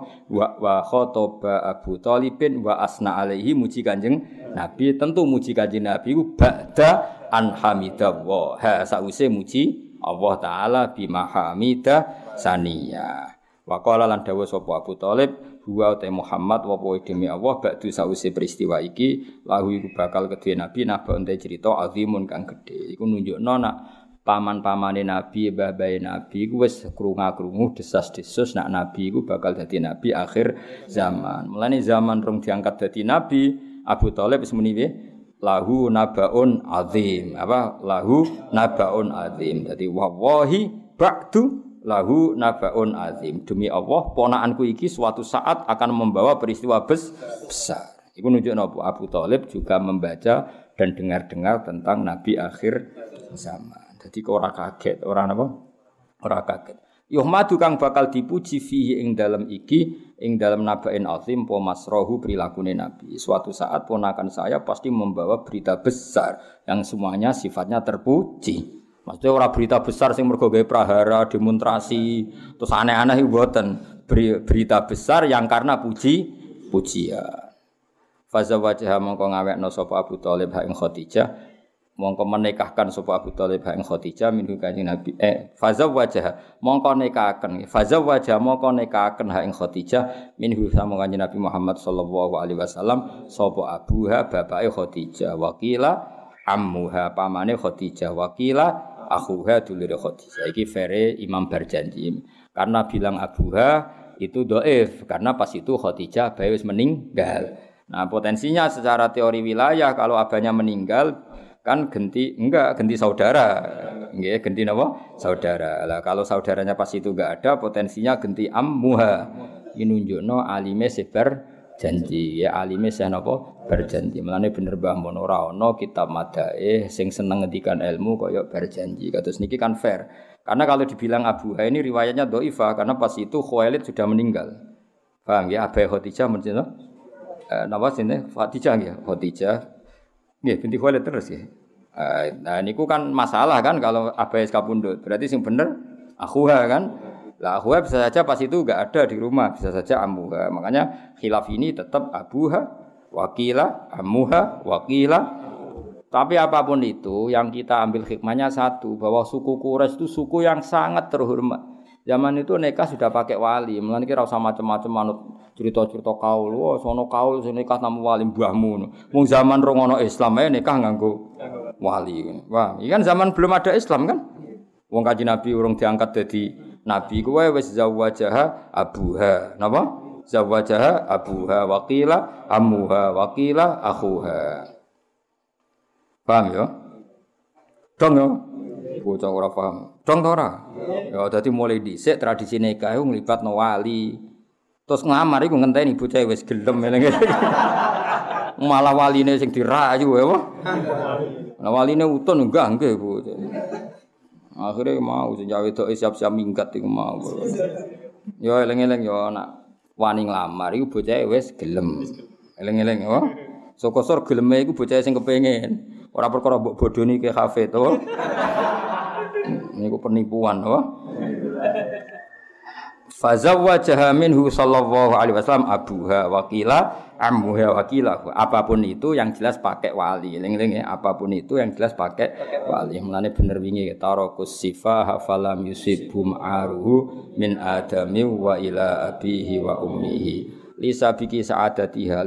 Wa khotoba Abu Thalibin wa asna alaihi muji Kanjeng Nabi. Tentu muji Kanjeng Nabi ku ba'da an hamidallah. Sause muji Allah taala bima hamida saniyah. Wa qala lan dawuh sapa Abu Thalib huwa ta Muhammad wa demi Allah ba'du sause peristiwa iki lahu iku bakal kedue Nabi naba ente cerita azimun kang gedhe. Iku nunjukno nak paman-pamane Nabi, mbah-mbahe Nabi iku wis krungu-krungu desas-desus nak Nabi iku bakal dadi nabi akhir zaman. Mulane zaman rong diangkat dadi nabi, Abu Thalib wis muni lahu nabaun azim. Apa? Lahu nabaun azim. Dadi wallahi ba'du lahu nabaun azim. Demi Allah, ponakanku iki suatu saat akan membawa peristiwa besar. Iku nunjukno Abu Thalib juga membaca dan dengar-dengar tentang nabi akhir zaman. Jadi kok ora kaget, ora napa? ora kaget. Yuhmadu kang bakal dipuji fihi ing dalem iki, ing dalem nabain azim po masrohu prilakune Nabi. Suatu saat ponakan saya pasti membawa berita besar yang semuanya sifatnya terpuji. Maksudnya ora berita besar sing mergo gawe prahara, demonstrasi, terus aneh-aneh iku mboten. Berita besar yang karena pujian. Faza wajah mongko ngawekno sapa Abu Thalib ha ing Khadijah. Mongko menikahkan sapa Abu Thalib ing Khadijah minhu kanjeng Nabi faza wajah mongko nikahaken ha ing Khadijah minhu sama kanjeng Nabi Muhammad sallallahu alaihi wasallam sapa abuha bapake Khadijah wakila ammuha pamane Khadijah wakila akhuha dulure Khadijah iki vere Imam Barjanji karena bilang abuha itu dhaif karena pas itu Khadijah bae wis meninggal. Nah potensinya secara teori wilayah kalau abahnya meninggal kan genti saudara. Nggih, genti napa? Saudara. Lah kalau saudaranya pas itu enggak ada, potensinya genti ammuha. Iki nunjukno alime sebar janji. Ya alime seh napa? Berjanji. Mulane bener Mbah Mun ora ana kitab madaih sing seneng ngendikan ilmu kaya berjanji. Kados niki kan fair. Karena kalau dibilang Abuha ini riwayatnya dhaifah karena pas itu Khuwailid sudah meninggal. Paham ya? Abai Khadijah mencerita napa sine? Khadijah nggih, Khadijah. Nggih, binti Khuwailid terus ya. Nah niku kan masalah kan kalau abai kapundhut. Berarti sing bener akhuha kan. Lah akhuha bisa saja pas itu enggak ada di rumah, bisa saja ammuha. Makanya khilaf ini tetap abuha, wakila, ammuha, wakila. Tapi apapun itu yang kita ambil hikmahnya satu bahwa suku Quraisy itu suku yang sangat terhormat. Zaman itu nikah sudah pakai wali. Mulane ki ora usah macam-macam manut cerita-cerita kaul. Wah, sono kaul sing nikah nang wali mbahmu. Mung zaman rong ana Islam ae nikah nganggo wali. Wah, iki kan zaman belum ada Islam kan? Wong Kanjeng Nabi urung diangkat dadi nabi kuwi wis zawajaha abuha. Napa? Zawajaha abuha waqila ammuha waqila akhuha. Paham ya? Dong ya? Bocah ora paham. Dong ta ora? Ya dadi mulai dhisik tradisi nikah iku nglibatno wali. Terus nglamar iku ngenteni bocah wis gelem eling-eling. Malah waline sing dirayu ya. Lah waline utun enggak nggih bocah. Akhire mau sing wedoke siap-siap minggat iku mau. Ya eling-eling ya nak wani nglamar iku bocah wis gelem. Eling-eling ya. Sokosor geleme iku bocah sing kepengin. Ora perkara mbok bodoni ke kafe to. Niku penipuan to. Fazawwajaha minhu sallallahu alaihi wasallam abuha waqila ammuha waqila. Apapun itu yang jelas pakai wali. Eling-eling ya, apapun itu yang jelas pakai wali. Mulane bener wingi tarakus sifa hafalam yusibum aruhu min adami wa ila abihi wa ummihi. Lisa biki sa'adatiha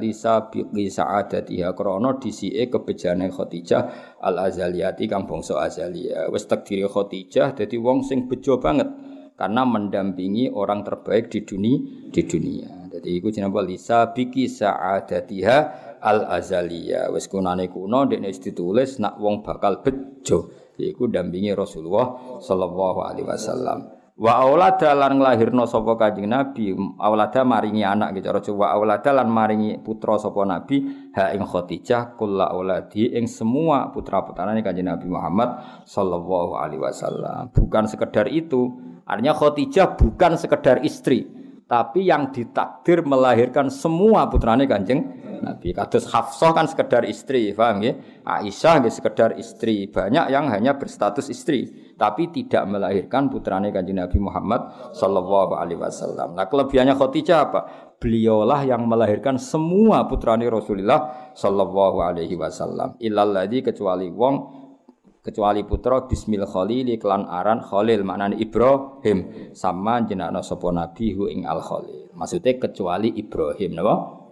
krana disike kebejane Khadijah al-Azaliyati kang bangsa Azaliyah. Wis takdire Khadijah dadi wong sing bejo banget karena mendampingi orang terbaik di dunia. Dadi iku jenenge Lisa biki sa'adatiha al-Azaliyah. Wis kunane kuno dekne ditulis nak wong bakal bejo iku dampingi Rasulullah sallallahu alaihi wasallam. Wa aulada lan nglahirna sapa Kanjeng Nabi, aulada maringi anak gitu cara wa aulada lan maringi putra sapa Nabi ha ing Khadijah kulla auladi ing semua putra-putrane Kanjeng Nabi Muhammad sallallahu alaihi wasallam. Bukan sekedar itu, artinya Khadijah bukan sekedar istri, tapi yang ditakdir melahirkan semua putrane Kanjeng Nabi. Kados Hafsah kan sekedar istri, paham nggih? Aisyah nggih sekedar istri. Banyak yang hanya berstatus istri, tapi tidak melahirkan putrane Kanjeng Nabi Muhammad sallallahu alaihi wasallam. Nah, kelebihannya Khadijah apa? Beliaulah yang melahirkan semua putrane Rasulullah sallallahu alaihi wasallam. Illal ladzi kecuali putra Bismil Khalil iklan aran Khalil maknane Ibrahim sama jenakna sapa nabi hu ing Al Khalil. Maksudnya kecuali Ibrahim napa?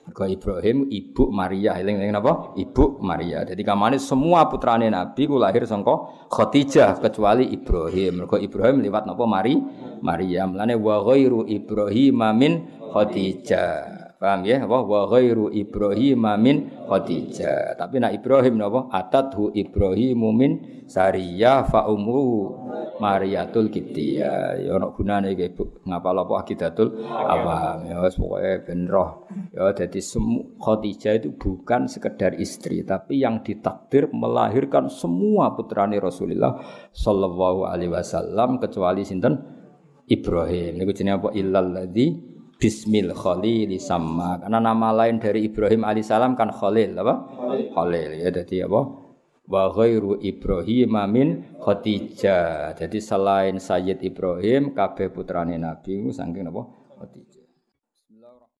Mergo Ibrahim ibu Maria, eling-eling napa? Ibu Maria. Jadi kamane semua putrane Nabi ku lahir saka Khadijah kecuali Ibrahim. Mergo Ibrahim liwat napa Maria. Mulane wa ghairu Ibrahim min Khadijah. Paham ya? Wa ghairu Ibrahim min Khadijah. Tapi nak Ibrahim napa? Atathu Ibrahimu min Sariyah fa umruhu Mariyatul Qibtiyah. Ya ono gunane iki ngapal apa akidatul awam. Ya wis pokoke ben roh. Ya dadi Khadijah itu bukan sekedar istri, tapi yang ditakdir melahirkan semua putrane Rasulullah sallallahu alaihi wasallam kecuali sinten? Ibrahim. Niku jenenge apa? Illal ladzi Bismil Khalil sama karena nama lain dari Ibrahim alaihissalam kan Khalil apa? Khalil ya jadi apa? Wa ghairu Ibrahim min Khadijah. Jadi selain Sayyid Ibrahim kabeh putrane Nabi saking apa? Khadijah.